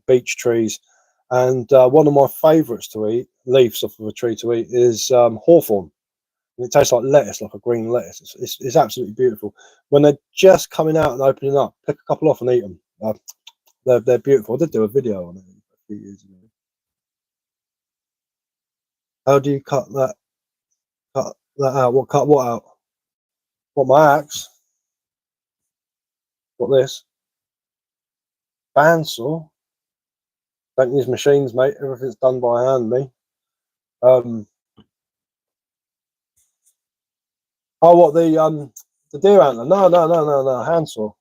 beech trees. And one of my favourites to eat, leaves off of a tree to eat, is hawthorn. And it tastes like lettuce, like a green lettuce. It's absolutely beautiful. When they're just coming out and opening up, pick a couple off and eat them. They're beautiful. I did do a video on it a few years ago. How do you cut that? Cut that out? What cut what out? What, my axe? What, this? Bandsaw? Don't use machines, mate. Everything's done by hand, me. Oh, what, the deer antler? No, handsaw.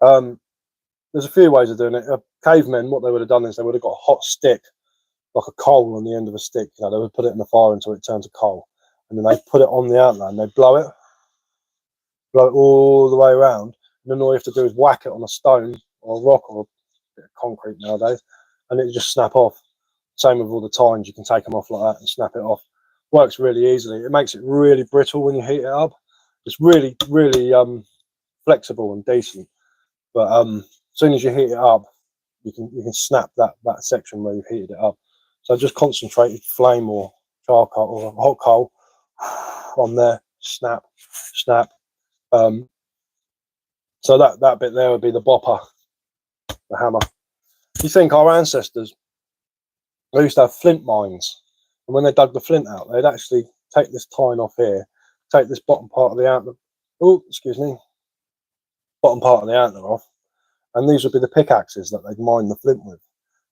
There's a few ways of doing it. Cavemen, what they would have done is they would have got a hot stick, like a coal on the end of a stick. You know, they would put it in the fire until it turns to coal, and then they put it on the antler and they blow it all the way around. And then all you have to do is whack it on a stone or a rock or a bit of concrete nowadays, and it just snap off. Same with all the tines, you can take them off like that and snap it off. Works really easily. It makes it really brittle when you heat it up. It's really flexible and decent. But as soon as you heat it up, you can snap that section where you've heated it up. So just concentrated flame or charcoal or hot coal on there, snap. So that bit there would be the bopper, the hammer. You think our ancestors, they used to have flint mines, and when they dug the flint out, they'd actually take this tine off here, take this bottom part of the antler, bottom part of the antler off, and these would be the pickaxes that they'd mine the flint with.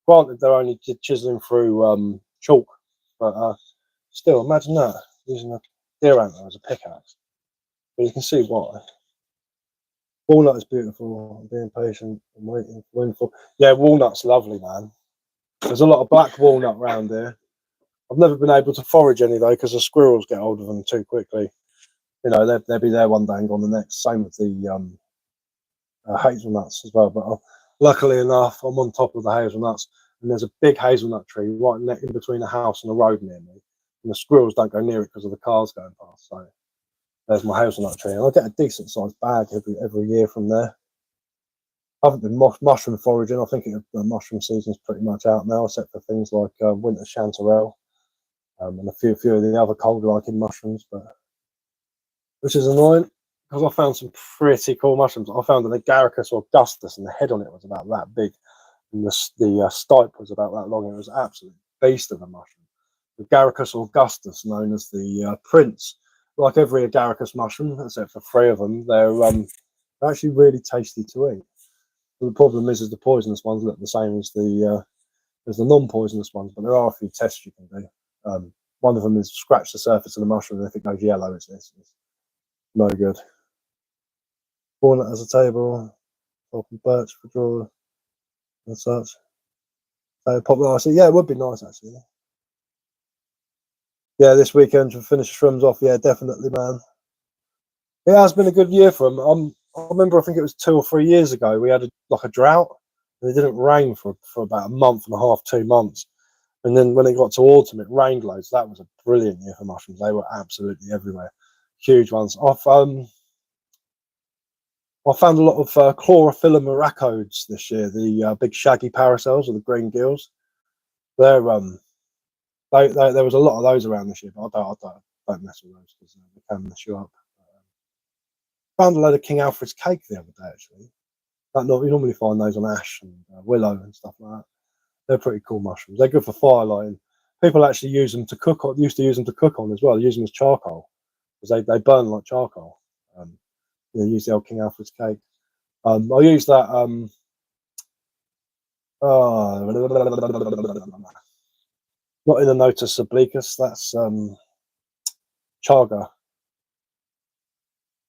Granted, they're only chiseling through chalk, but still, imagine that, using a deer antler as a pickaxe. But you can see why. Walnut is beautiful. I'm being patient. I'm waiting for windfall. Yeah, walnut's lovely, man. There's a lot of black walnut around here. I've never been able to forage any though, because the squirrels get hold of them too quickly. You know, they'll be there one day and gone the next. Same with the hazelnuts as well. But luckily enough, I'm on top of the hazelnuts, and there's a big hazelnut tree right in between a house and a road near me. And the squirrels don't go near it because of the cars going past. So there's my hazelnut tree, and I get a decent sized bag every year from there. I haven't been mushroom foraging. I think the mushroom season's pretty much out now, except for things like winter chanterelle and a few of the other cold liking mushrooms, which is annoying because I found some pretty cool mushrooms. I found an Agaricus augustus, and the head on it was about that big, and the stipe was about that long. It was an absolute beast of a mushroom. The Agaricus augustus, known as the prince. Like every Agaricus mushroom, except for 3 of them, they're actually really tasty to eat. But the problem is the poisonous ones look the same as the non-poisonous ones, but there are a few tests you can do. One of them is scratch the surface of the mushroom, and if it goes yellow, it's no good. Walnut as a table, open birch for drawer, and such. So popular. Yeah, it would be nice actually. Yeah, this weekend to finish the shrooms off. Yeah, definitely, man. It has been a good year for them. I remember, I think it was 2 or 3 years ago, we had a drought, and it didn't rain for about a month and a half, 2 months. And then when it got to autumn, it rained loads. That was a brilliant year for mushrooms. They were absolutely everywhere. Huge ones. I found a lot of Chlorophylla miracodes this year, the big shaggy parasols or the green gills. There was a lot of those around this year, but I don't mess with those because they can mess you up. Found a load of King Alfred's cake the other day, actually. You normally find those on ash and willow and stuff like that. They're pretty cool mushrooms. They're good for firelighting. People actually use them to cook on. Used to use them to cook on as well. They use them as charcoal because they burn like charcoal. Use the old King Alfred's cake. I use that. Not in the Notus obliquus. That's chaga.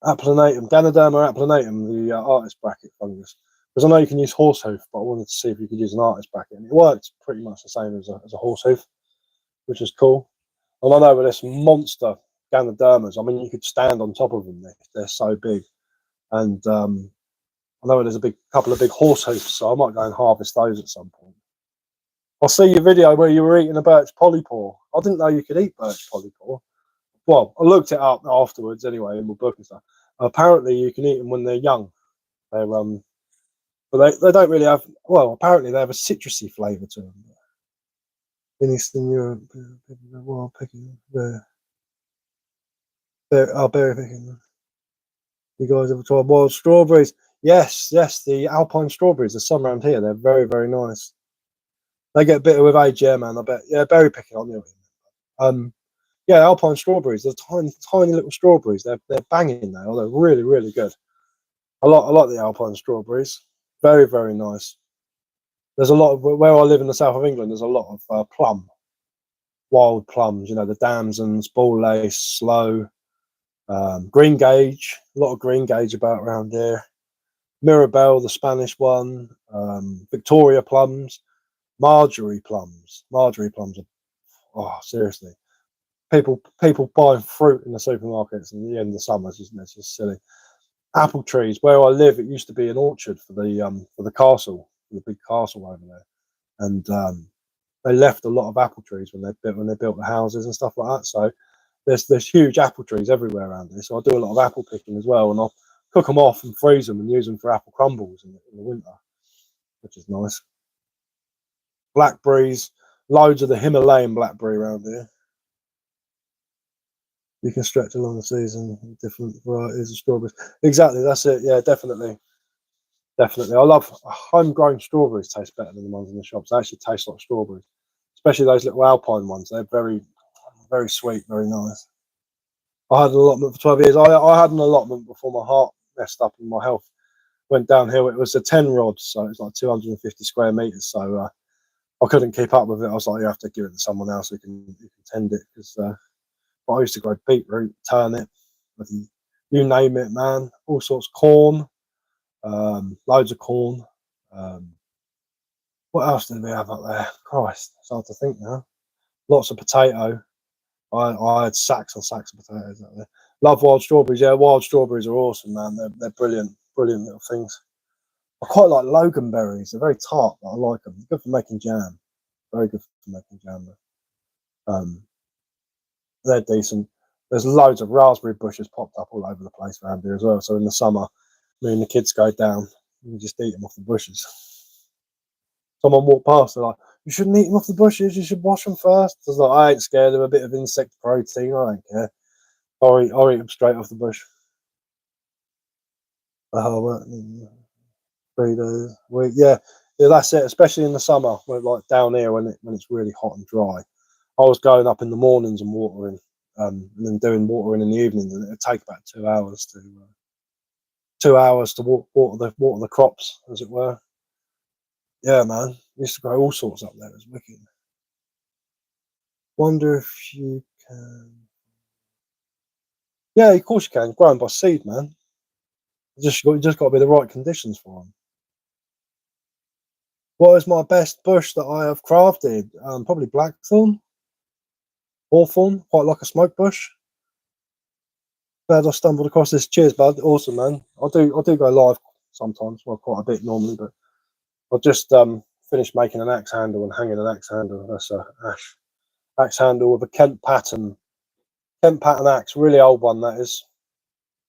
Applanatum, Ganoderma applanatum, the artist bracket fungus. Because I know you can use horsehoof, but I wanted to see if you could use an artist bracket, and it works pretty much the same as a horsehoof, which is cool. And I know with this monster Ganodermas, I mean, you could stand on top of them. They're so big, and I know there's a couple of big horsehoofs, so I might go and harvest those at some point. I'll see your video where you were eating a birch polypore. I didn't know you could eat birch polypore. Well, I looked it up afterwards anyway in my book and stuff. Apparently, you can eat them when they're young. They're but they don't really have. Well, apparently they have a citrusy flavour to them. In Eastern Europe, wild picking, berry picking. You guys ever tried wild strawberries? Yes, the alpine strawberries. There's some around here. They're very, very nice. They get bitter with age, yeah, man. I bet. Yeah, berry picking. I knew. Yeah, alpine strawberries. They're tiny, tiny little strawberries. They're banging now. They're really, really good. I like the alpine strawberries. Very, very nice. There's a lot of where I live in the south of England. There's a lot of plum, wild plums. You know, the damsons, ball lace, sloe, green gauge. A lot of green gauge about around here. Mirabelle, the Spanish one. Victoria plums, Marjorie plums. Marjorie plums are, oh, seriously. People buying fruit in the supermarkets in the end of the summer. It's just silly. Apple trees. Where I live, it used to be an orchard for the castle, the big castle over there, and they left a lot of apple trees when they built the houses and stuff like that. So there's huge apple trees everywhere around here. So I do a lot of apple picking as well, and I'll cook them off and freeze them and use them for apple crumbles in the winter, which is nice. Blackberries, loads of the Himalayan blackberry around here. You can stretch along the season, different varieties of strawberries. Exactly, that's it. Yeah, definitely. I love homegrown strawberries. Taste better than the ones in the shops. They actually taste like strawberries, especially those little alpine ones. They're very, very sweet, very nice. I had an allotment for 12 years. I had an allotment before my heart messed up and my health went downhill. It was a 10 rod, so it's like 250 square meters. So I couldn't keep up with it. I was like, you have to give it to someone else who can tend it, because I used to grow beetroot, turnip, you name it, man. All sorts of corn, loads of corn. What else did we have up there? Christ, it's hard to think now. Lots of potato. I had sacks and sacks of potatoes out there. Love wild strawberries. Yeah, wild strawberries are awesome, man. They're brilliant, brilliant little things. I quite like Logan berries. They're very tart, but I like them. Good for making jam. Very good for making jam. They're decent. There's loads of raspberry bushes popped up all over the place around here as well. So in the summer, me and the kids go down and we just eat them off the bushes. Someone walked past, they're like, "You shouldn't eat them off the bushes. You should wash them first." I was like, "I ain't scared of a bit of insect protein. I don't care. I'll eat them straight off the bush." Oh, 3 days. Yeah, that's it. Especially in the summer, like down here when it's really hot and dry. I was going up in the mornings and watering, and then doing watering in the evenings, and it'd take about 2 hours to water the crops, as it were. Yeah, man, used to grow all sorts up there. It was wicked. Wonder if you can. Yeah, of course you can. Grown by seed, man. You just got to be the right conditions for them. What is my best bush that I have crafted? Probably blackthorn, hawthorn, quite like a smoke bush. Glad I stumbled across this. Cheers, bud. Awesome, man. I do go live sometimes, well, quite a bit normally, but I just finished making an axe handle and hanging an axe handle. That's a axe handle with a Kent pattern axe, really old one that is.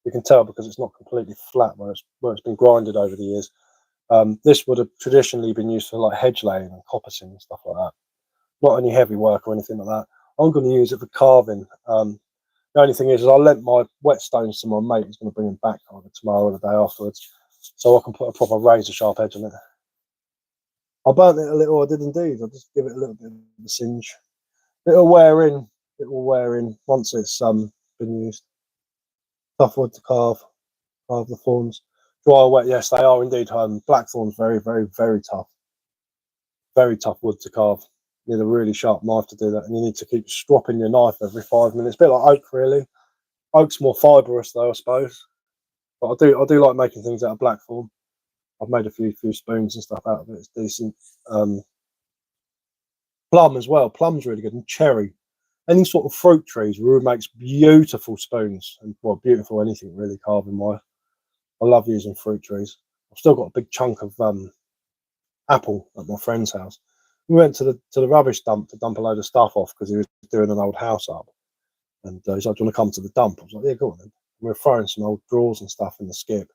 You can tell because it's not completely flat where it's been grinded over the years. This would have traditionally been used for like hedge laying and coppicing and stuff like that. Not any heavy work or anything like that. I'm going to use it for carving. The only thing is I lent my whetstones to my mate. He's going to bring them back either tomorrow or the day afterwards, so I can put a proper razor sharp edge on it. I burnt it a little. I did indeed. I'll just give it a little bit of a singe. It'll wear in. It will wear in once it's been used. Tough wood to carve the thorns. Dry or wet, yes, they are indeed. Blackthorn's very, very, very tough. Very tough wood to carve. You need a really sharp knife to do that, and you need to keep stropping your knife every 5 minutes. A bit like oak, really. Oak's more fibrous, though, I suppose. But I do like making things out of blackthorn. I've made a few spoons and stuff out of it. It's decent. Plum as well. Plum's really good, and cherry. Any sort of fruit trees really makes beautiful spoons, and well, beautiful anything really carving wise. I love using fruit trees. I've still got a big chunk of apple at my friend's house. We went to the rubbish dump to dump a load of stuff off because he was doing an old house up, and he's like, "Do you want to come to the dump?" I was like, "Yeah, go on then." We were throwing some old drawers and stuff in the skip,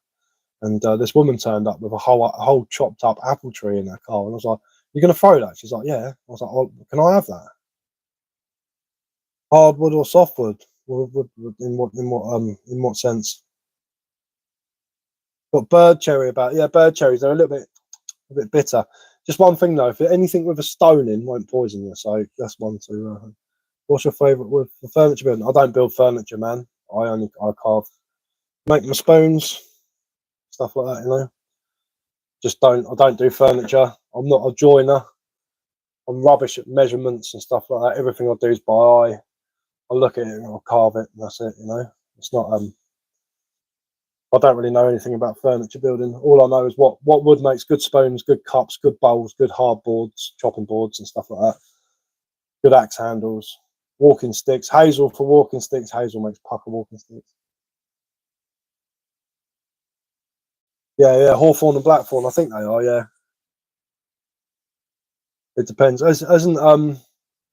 And this woman turned up with a whole chopped up apple tree in her car, and I was like, "You're gonna throw that?" She's like, "Yeah." I was like, "Oh, can I have that? Hardwood or softwood? In what sense?" Got bird cherry about, yeah, bird cherries. They're a bit bitter. Just one thing though, if anything with a stone in won't poison you, so that's one to. What's your favourite wood for furniture building? I don't build furniture, man. I carve, make my spoons, stuff like that. You know, I don't do furniture. I'm not a joiner. I'm rubbish at measurements and stuff like that. Everything I do is by eye. I look at it and I'll carve it, and that's it. You know, it's not. I don't really know anything about furniture building. All I know is what wood makes good spoons, good cups, good bowls, good hard boards, chopping boards, and stuff like that. Good axe handles, walking sticks, hazel for walking sticks. Hazel makes pucker walking sticks. Yeah, hawthorn and blackthorn. I think they are. Yeah, it depends.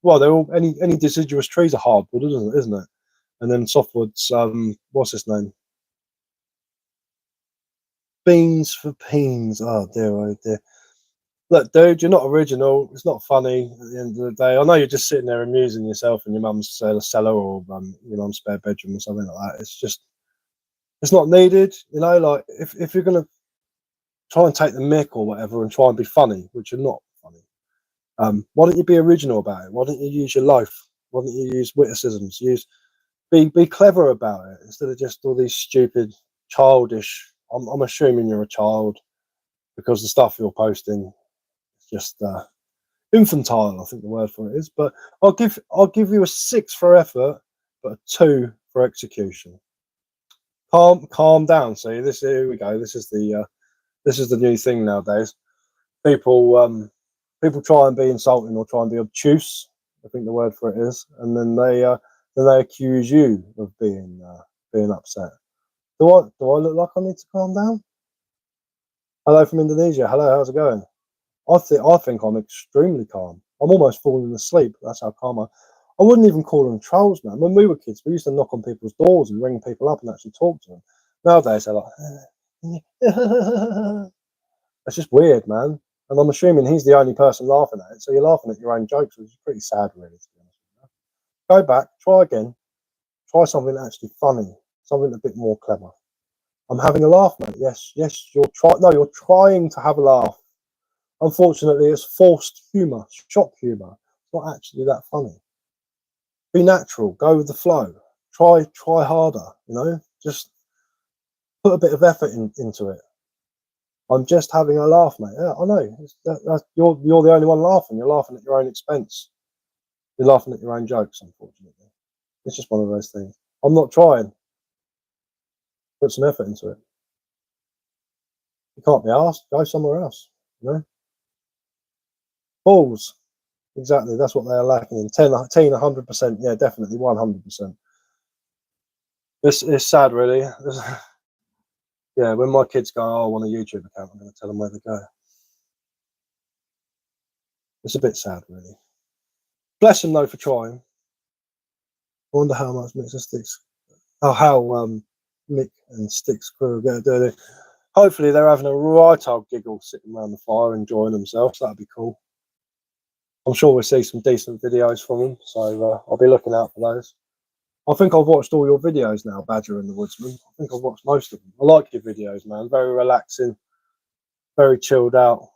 Well, they're all any deciduous trees are hardwood, isn't it? And then softwoods. What's his name? Beans for peens. Oh dear, oh dear. Look, dude, you're not original. It's not funny at the end of the day. I know you're just sitting there amusing yourself in your mum's cellar or your mum's spare bedroom or something like that. It's not needed. You know, like if you're gonna try and take the mick or whatever and try and be funny, which you're not funny, why don't you be original about it? Why don't you use your life? Why don't you use witticisms? Be clever about it instead of just all these stupid, childish. I'm assuming you're a child because the stuff you're posting is just infantile. I think the word for it is. But I'll give you a 6 for effort, but a 2 for execution. Calm down. See, here we go. This is the new thing nowadays. People try and be insulting or try and be obtuse. I think the word for it is, and then they accuse you of being upset. Do I look like I need to calm down? Hello from Indonesia. Hello, how's it going? I think I'm extremely calm. I'm almost falling asleep. That's how calm I wouldn't even call them trolls, man. When we were kids, we used to knock on people's doors and ring people up and actually talk to them. Nowadays, they're like, it's just weird, man. And I'm assuming he's the only person laughing at it. So you're laughing at your own jokes, which is pretty sad, really, to be honest with you. Go back, try again. Try something actually funny, something a bit more clever. I'm having a laugh, mate. Yes, you're trying to have a laugh. Unfortunately, it's forced humour, shock humour. It's not actually that funny. Be natural, go with the flow. Try harder, you know? Just put a bit of effort into it. I'm just having a laugh, mate. Yeah, I know. You're the only one laughing. You're laughing at your own expense. You're laughing at your own jokes, unfortunately. It's just one of those things. I'm not trying. Put some effort into it. You can't be asked. Go somewhere else, you know? Balls. Exactly. That's what they are lacking in. 100%. Yeah, definitely 100%. It's sad, really. Yeah, when my kids go, "Oh, I want a YouTube account," I'm going to tell them where to go. It's a bit sad, really. Bless them though for trying. I wonder how much Mix and Sticks, how Mick and Sticks crew are going to do it. Hopefully, they're having a right old giggle sitting around the fire, enjoying themselves. That'd be cool. I'm sure we'll see some decent videos from them, so I'll be looking out for those. I think I've watched all your videos now, Badger and the Woodsman. I think I've watched most of them. I like your videos, man. Very relaxing, very chilled out,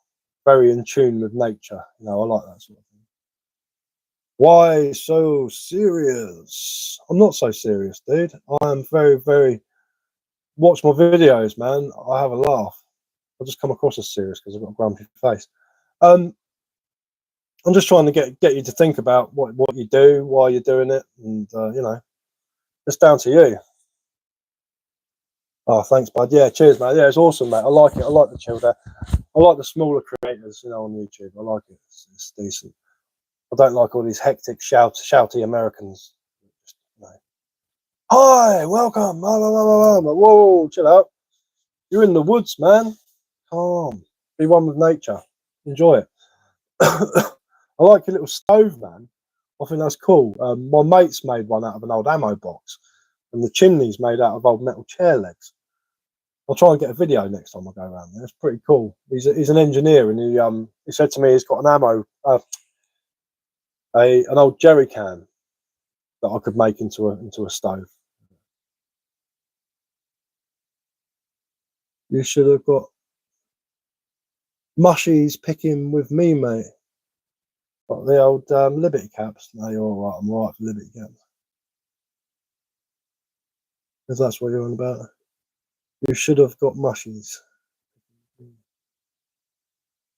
very in tune with nature. You know, I like that sort of thing. Why so serious? I'm not so serious, dude. I am very, very. Watch my videos, man. I have a laugh. I just come across as serious because I've got a grumpy face. I'm just trying to get you to think about what you do, why you're doing it, and you know, it's down to you. Oh, thanks, bud. Yeah, cheers, man. Yeah, it's awesome, mate. I like it. I like the chilled out. I like the smaller creators, you know, on YouTube. I like it. It's decent. I don't like all these hectic, shouty Americans. Just, you know, hi, welcome. Whoa, chill out. You're in the woods, man. Calm. Be one with nature. Enjoy it. I like your little stove, man. I think that's cool. My mate's made one out of an old ammo box, and the chimney's made out of old metal chair legs. I'll try and get a video next time I go around there. It's pretty cool. He's an engineer, and he said to me he's got an old jerry can that I could make into a stove. You should have got mushies picking with me, mate. Got the old Liberty caps. No, you're all right. I'm all right for Liberty caps. Because that's what you're on about. You should have got mushies.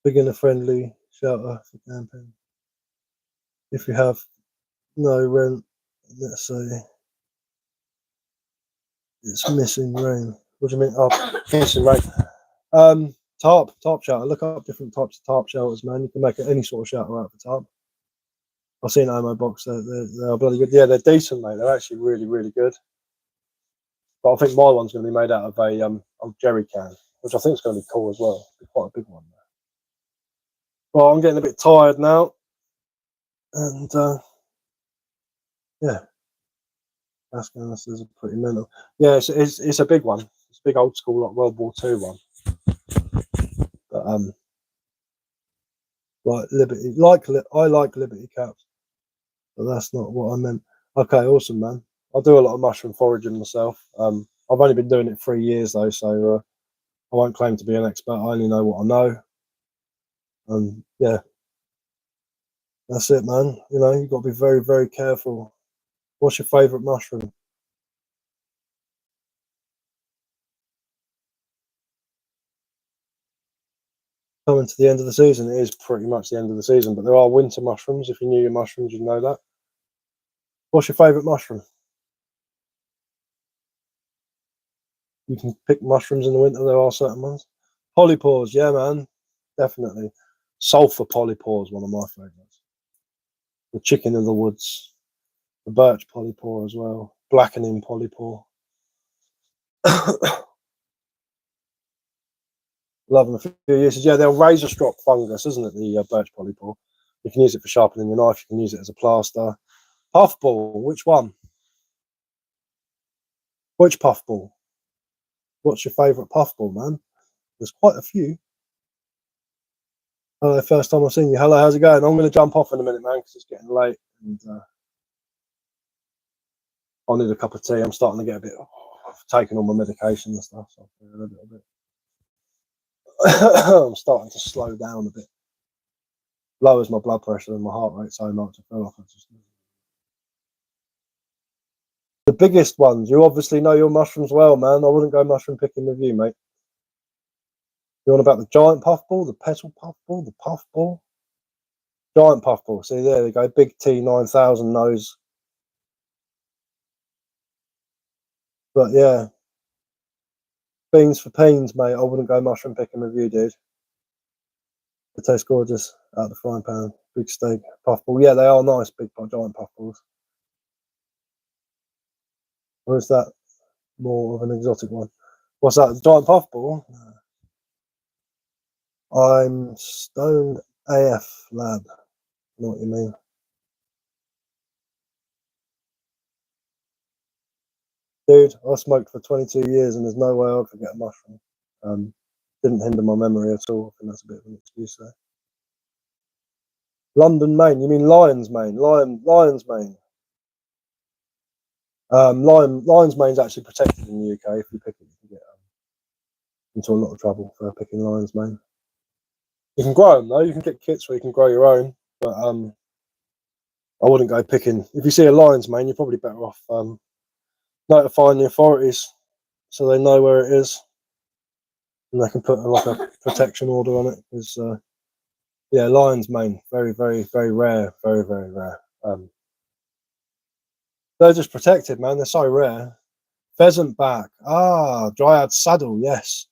Beginner friendly shelter for camping. If you have no rent, let's say it's missing rain. What do you mean? Oh, missing rain. Tarp shelter. Look up different types of tarp shelters, man. You can make any sort of shelter out of a tarp. I've seen Ammo Box. They're bloody good. Yeah, they're decent, mate. They're actually really, really good. But I think my one's going to be made out of a old jerry can, which I think is going to be cool as well. It'll be quite a big one. Well, I'm getting a bit tired now, and yeah, this is pretty mental. Yeah, it's a big one. It's a big old school, like World War II one. But like Liberty, I like Liberty caps, but that's not what I meant. Okay, awesome, man. I do a lot of mushroom foraging myself. I've only been doing it 3 years though, so I won't claim to be an expert. I only know what I know. Yeah, that's it, man. You know, you've got to be very, very careful. What's your favourite mushroom? Coming to the end of the season, it is pretty much the end of the season, but there are winter mushrooms. If you knew your mushrooms, you'd know that. What's your favourite mushroom? You can pick mushrooms in the winter. There are certain ones. Polypores, yeah, man, definitely. Sulphur polypore is one of my favourites. The chicken of the woods, the birch polypore as well. Blackening polypore. Love them a few uses. Yeah, they're razor strop fungus, isn't it? The birch polypore. You can use it for sharpening your knife. You can use it as a plaster. Puffball, which one? Which puffball? What's your favourite puffball, man? There's quite a few. Hello, first time I've seen you. Hello, how's it going? I'm going to jump off in a minute, man, because it's getting late. And I need a cup of tea. I'm starting to get a bit. I've taken all my medication and stuff, so I'm feeling a little bit. I'm starting to slow down a bit. Lowers my blood pressure and my heart rate so much. I feel like I just. The biggest ones. You obviously know your mushrooms well, man. I wouldn't go mushroom picking with you, mate. You want about the giant puffball, the petal puffball, the puffball? Giant puffball. See, there they go. Big T 9000 nose. But yeah. Beans for peens, mate. I wouldn't go mushroom picking with you, dude. They taste gorgeous out of the frying pan. Big steak, puffball. Yeah, they are nice, big giant puffballs. Or is that more of an exotic one? What's that? The giant puffball? I'm stoned AF, lad. I know what you mean. Dude, I smoked for 22 years and there's no way I'd forget a mushroom. Didn't hinder my memory at all. I think that's a bit of an excuse there. London, Maine. You mean Lions, Maine? Lions, Maine. Lion's mane's actually protected in the UK. If you pick it, you can get into a lot of trouble for picking lion's mane. You can grow them though. You can get kits where you can grow your own, but I wouldn't go picking. If you see a lion's mane, you're probably better off notifying the authorities so they know where it is and they can put like a protection order on it. Because yeah, lion's mane, very, very, very rare, very, very rare. They're just protected, man. They're so rare. Pheasant back. Ah, dryad saddle. Yes,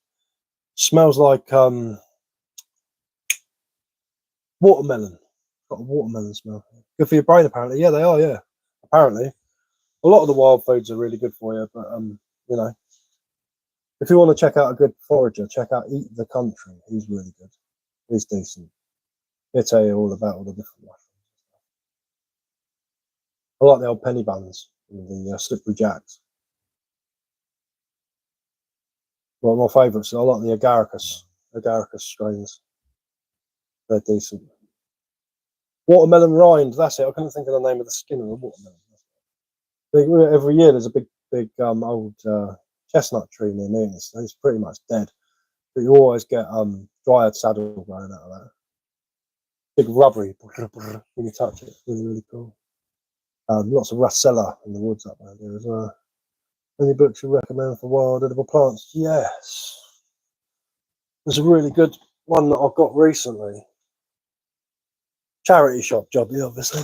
smells like watermelon. Got a watermelon smell. Good for your brain, apparently. Yeah, they are. Yeah, apparently. A lot of the wild foods are really good for you, but you know, if you want to check out a good forager, check out Eat the Country. He's really good. He's decent. He'll tell you all about all the different mushrooms. I like the old penny buns and the slippery jacks. One of my favourites. I like the agaricus strains. They're decent. Watermelon rind. That's it. I couldn't think of the name of the skin of the watermelon. Every year there's a big old chestnut tree near me, and it's pretty much dead. But you always get dryad saddle growing out of that. Big rubbery when you touch it. It's really, really cool. Lots of Russella in the woods up there as well. Any books you recommend for wild edible plants? Yes. There's a really good one that I've got recently. Charity shop jobby, obviously.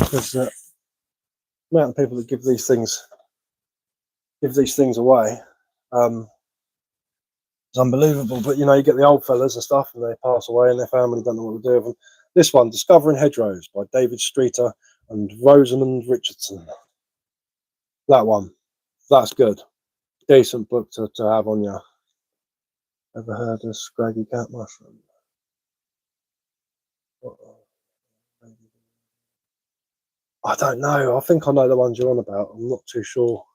There's the amount of people that give these things away. It's unbelievable. But you know, you get the old fellas and stuff, and they pass away, and their family don't know what to do with them. This one, Discovering Hedgerows by David Streeter and Rosamund Richardson. That one, that's good. Decent book to have on you. Ever heard of scraggy cat mushroom? I don't know. I think I know the ones you're on about. I'm not too sure.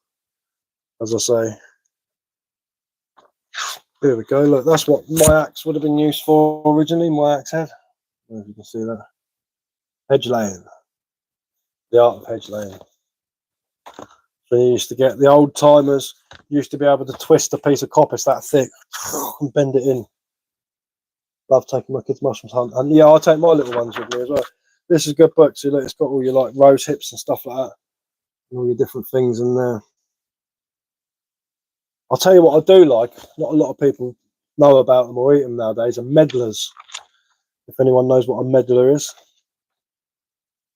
As I say. Here we go. Look, that's what my axe would have been used for originally. My axe head. I don't know if you can see that. Hedge laying. The art of hedge laying. So you used to get the old timers used to be able to twist a piece of coppice that thick and bend it in. Love taking my kids mushrooms hunt, and yeah, I'll take my little ones with me as well. This is a good book. So look, it's got all your like rose hips and stuff like that, and all your different things in there. I'll tell you what I do like. Not a lot of people know about them or eat them nowadays. Are medlars. If anyone knows what a medlar is.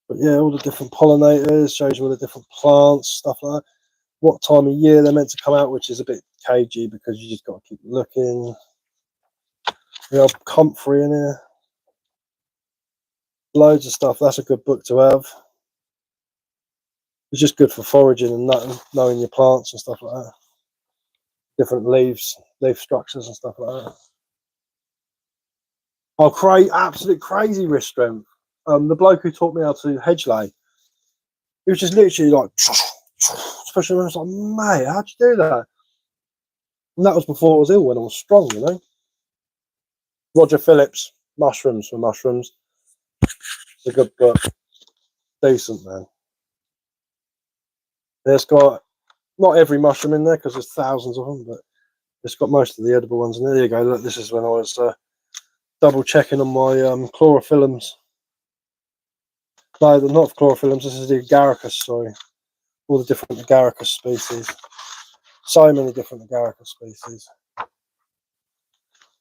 But yeah, all the different pollinators, shows you all the different plants, stuff like that. What time of year they're meant to come out, which is a bit cagey because you just got to keep looking. We have comfrey in here. Loads of stuff. That's a good book to have. It's just good for foraging and knowing your plants and stuff like that. Different leaf structures and stuff like that. Oh, absolute crazy wrist strength. The bloke who taught me how to hedge lay, he was just literally like, especially when I was like, mate, how'd you do that? And that was before I was ill, when I was strong, you know. Roger Phillips, Mushrooms for Mushrooms. It's a good book. Decent, man. It's got not every mushroom in there because there's thousands of them, but it's got most of the edible ones in there. There you go. Look, this is when I was double checking on my chlorophyllums. No, they're not chlorophyllums. This is the agaricus. Sorry, all the different agaricus species. So many different agaricus species.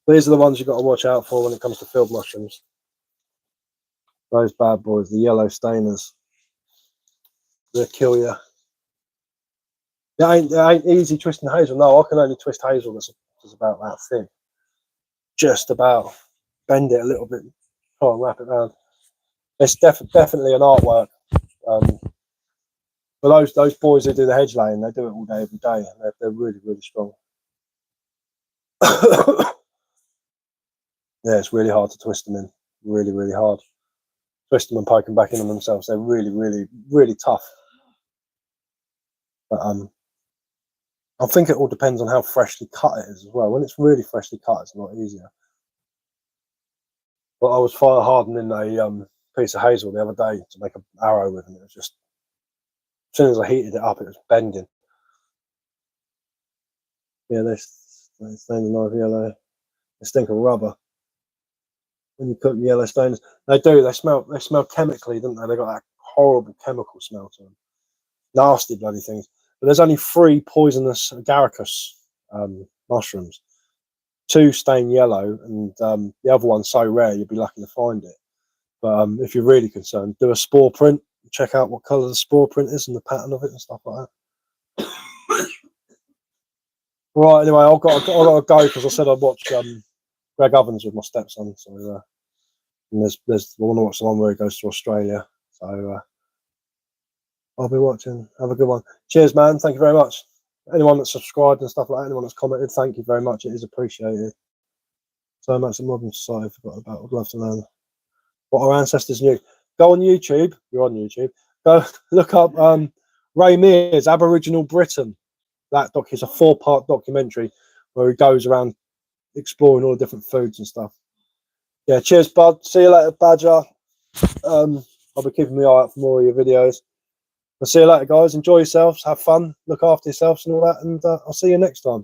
These are the ones you've got to watch out for when it comes to field mushrooms. Those bad boys, the yellow stainers. They'll kill you. It ain't easy twisting hazel. No, I can only twist hazel that's about that thick. Just about. Bend it a little bit. Try and wrap it around. It's definitely an artwork. But those boys who do the hedge laying, they do it all day, every day. They're really, really strong. Yeah, it's really hard to twist them in. Really, really hard. Twist them and poke them back in on themselves. They're really, really, really tough. But I think it all depends on how freshly cut it is as well. When it's really freshly cut, it's a lot easier. But I was fire hardening a piece of hazel the other day to make an arrow with, and it was just, as soon as I heated it up, it was bending. Yeah, they stain the knife yellow. They stink of rubber. When you cook the yellow stones, they do. They smell chemically, don't they? They got that horrible chemical smell to them. Nasty bloody things. But there's only 3 poisonous agaricus mushrooms. 2 stain yellow, and the other one's so rare you'll be lucky to find it. But if you're really concerned, do a spore print. Check out what colour the spore print is and the pattern of it and stuff like that. Right, anyway, I've got to go because I said I'd watch Greg Ovens with my stepson. So and I want to watch the one where he goes to Australia. So I'll be watching. Have a good one. Cheers, man. Thank you very much. Anyone that's subscribed and stuff like that, anyone that's commented, thank you very much. It is appreciated. So much of modern society I forgot about. I'd love to learn what our ancestors knew. Go on YouTube. You're on YouTube. Go look up Ray Mears, Aboriginal Britain. that doc is a 4-part documentary where he goes around exploring all the different foods and stuff. Yeah, cheers, bud. See you later, Badger. I'll be keeping my eye out for more of your videos. I'll see you later, guys. Enjoy yourselves, have fun, look after yourselves and all that, and I'll see you next time.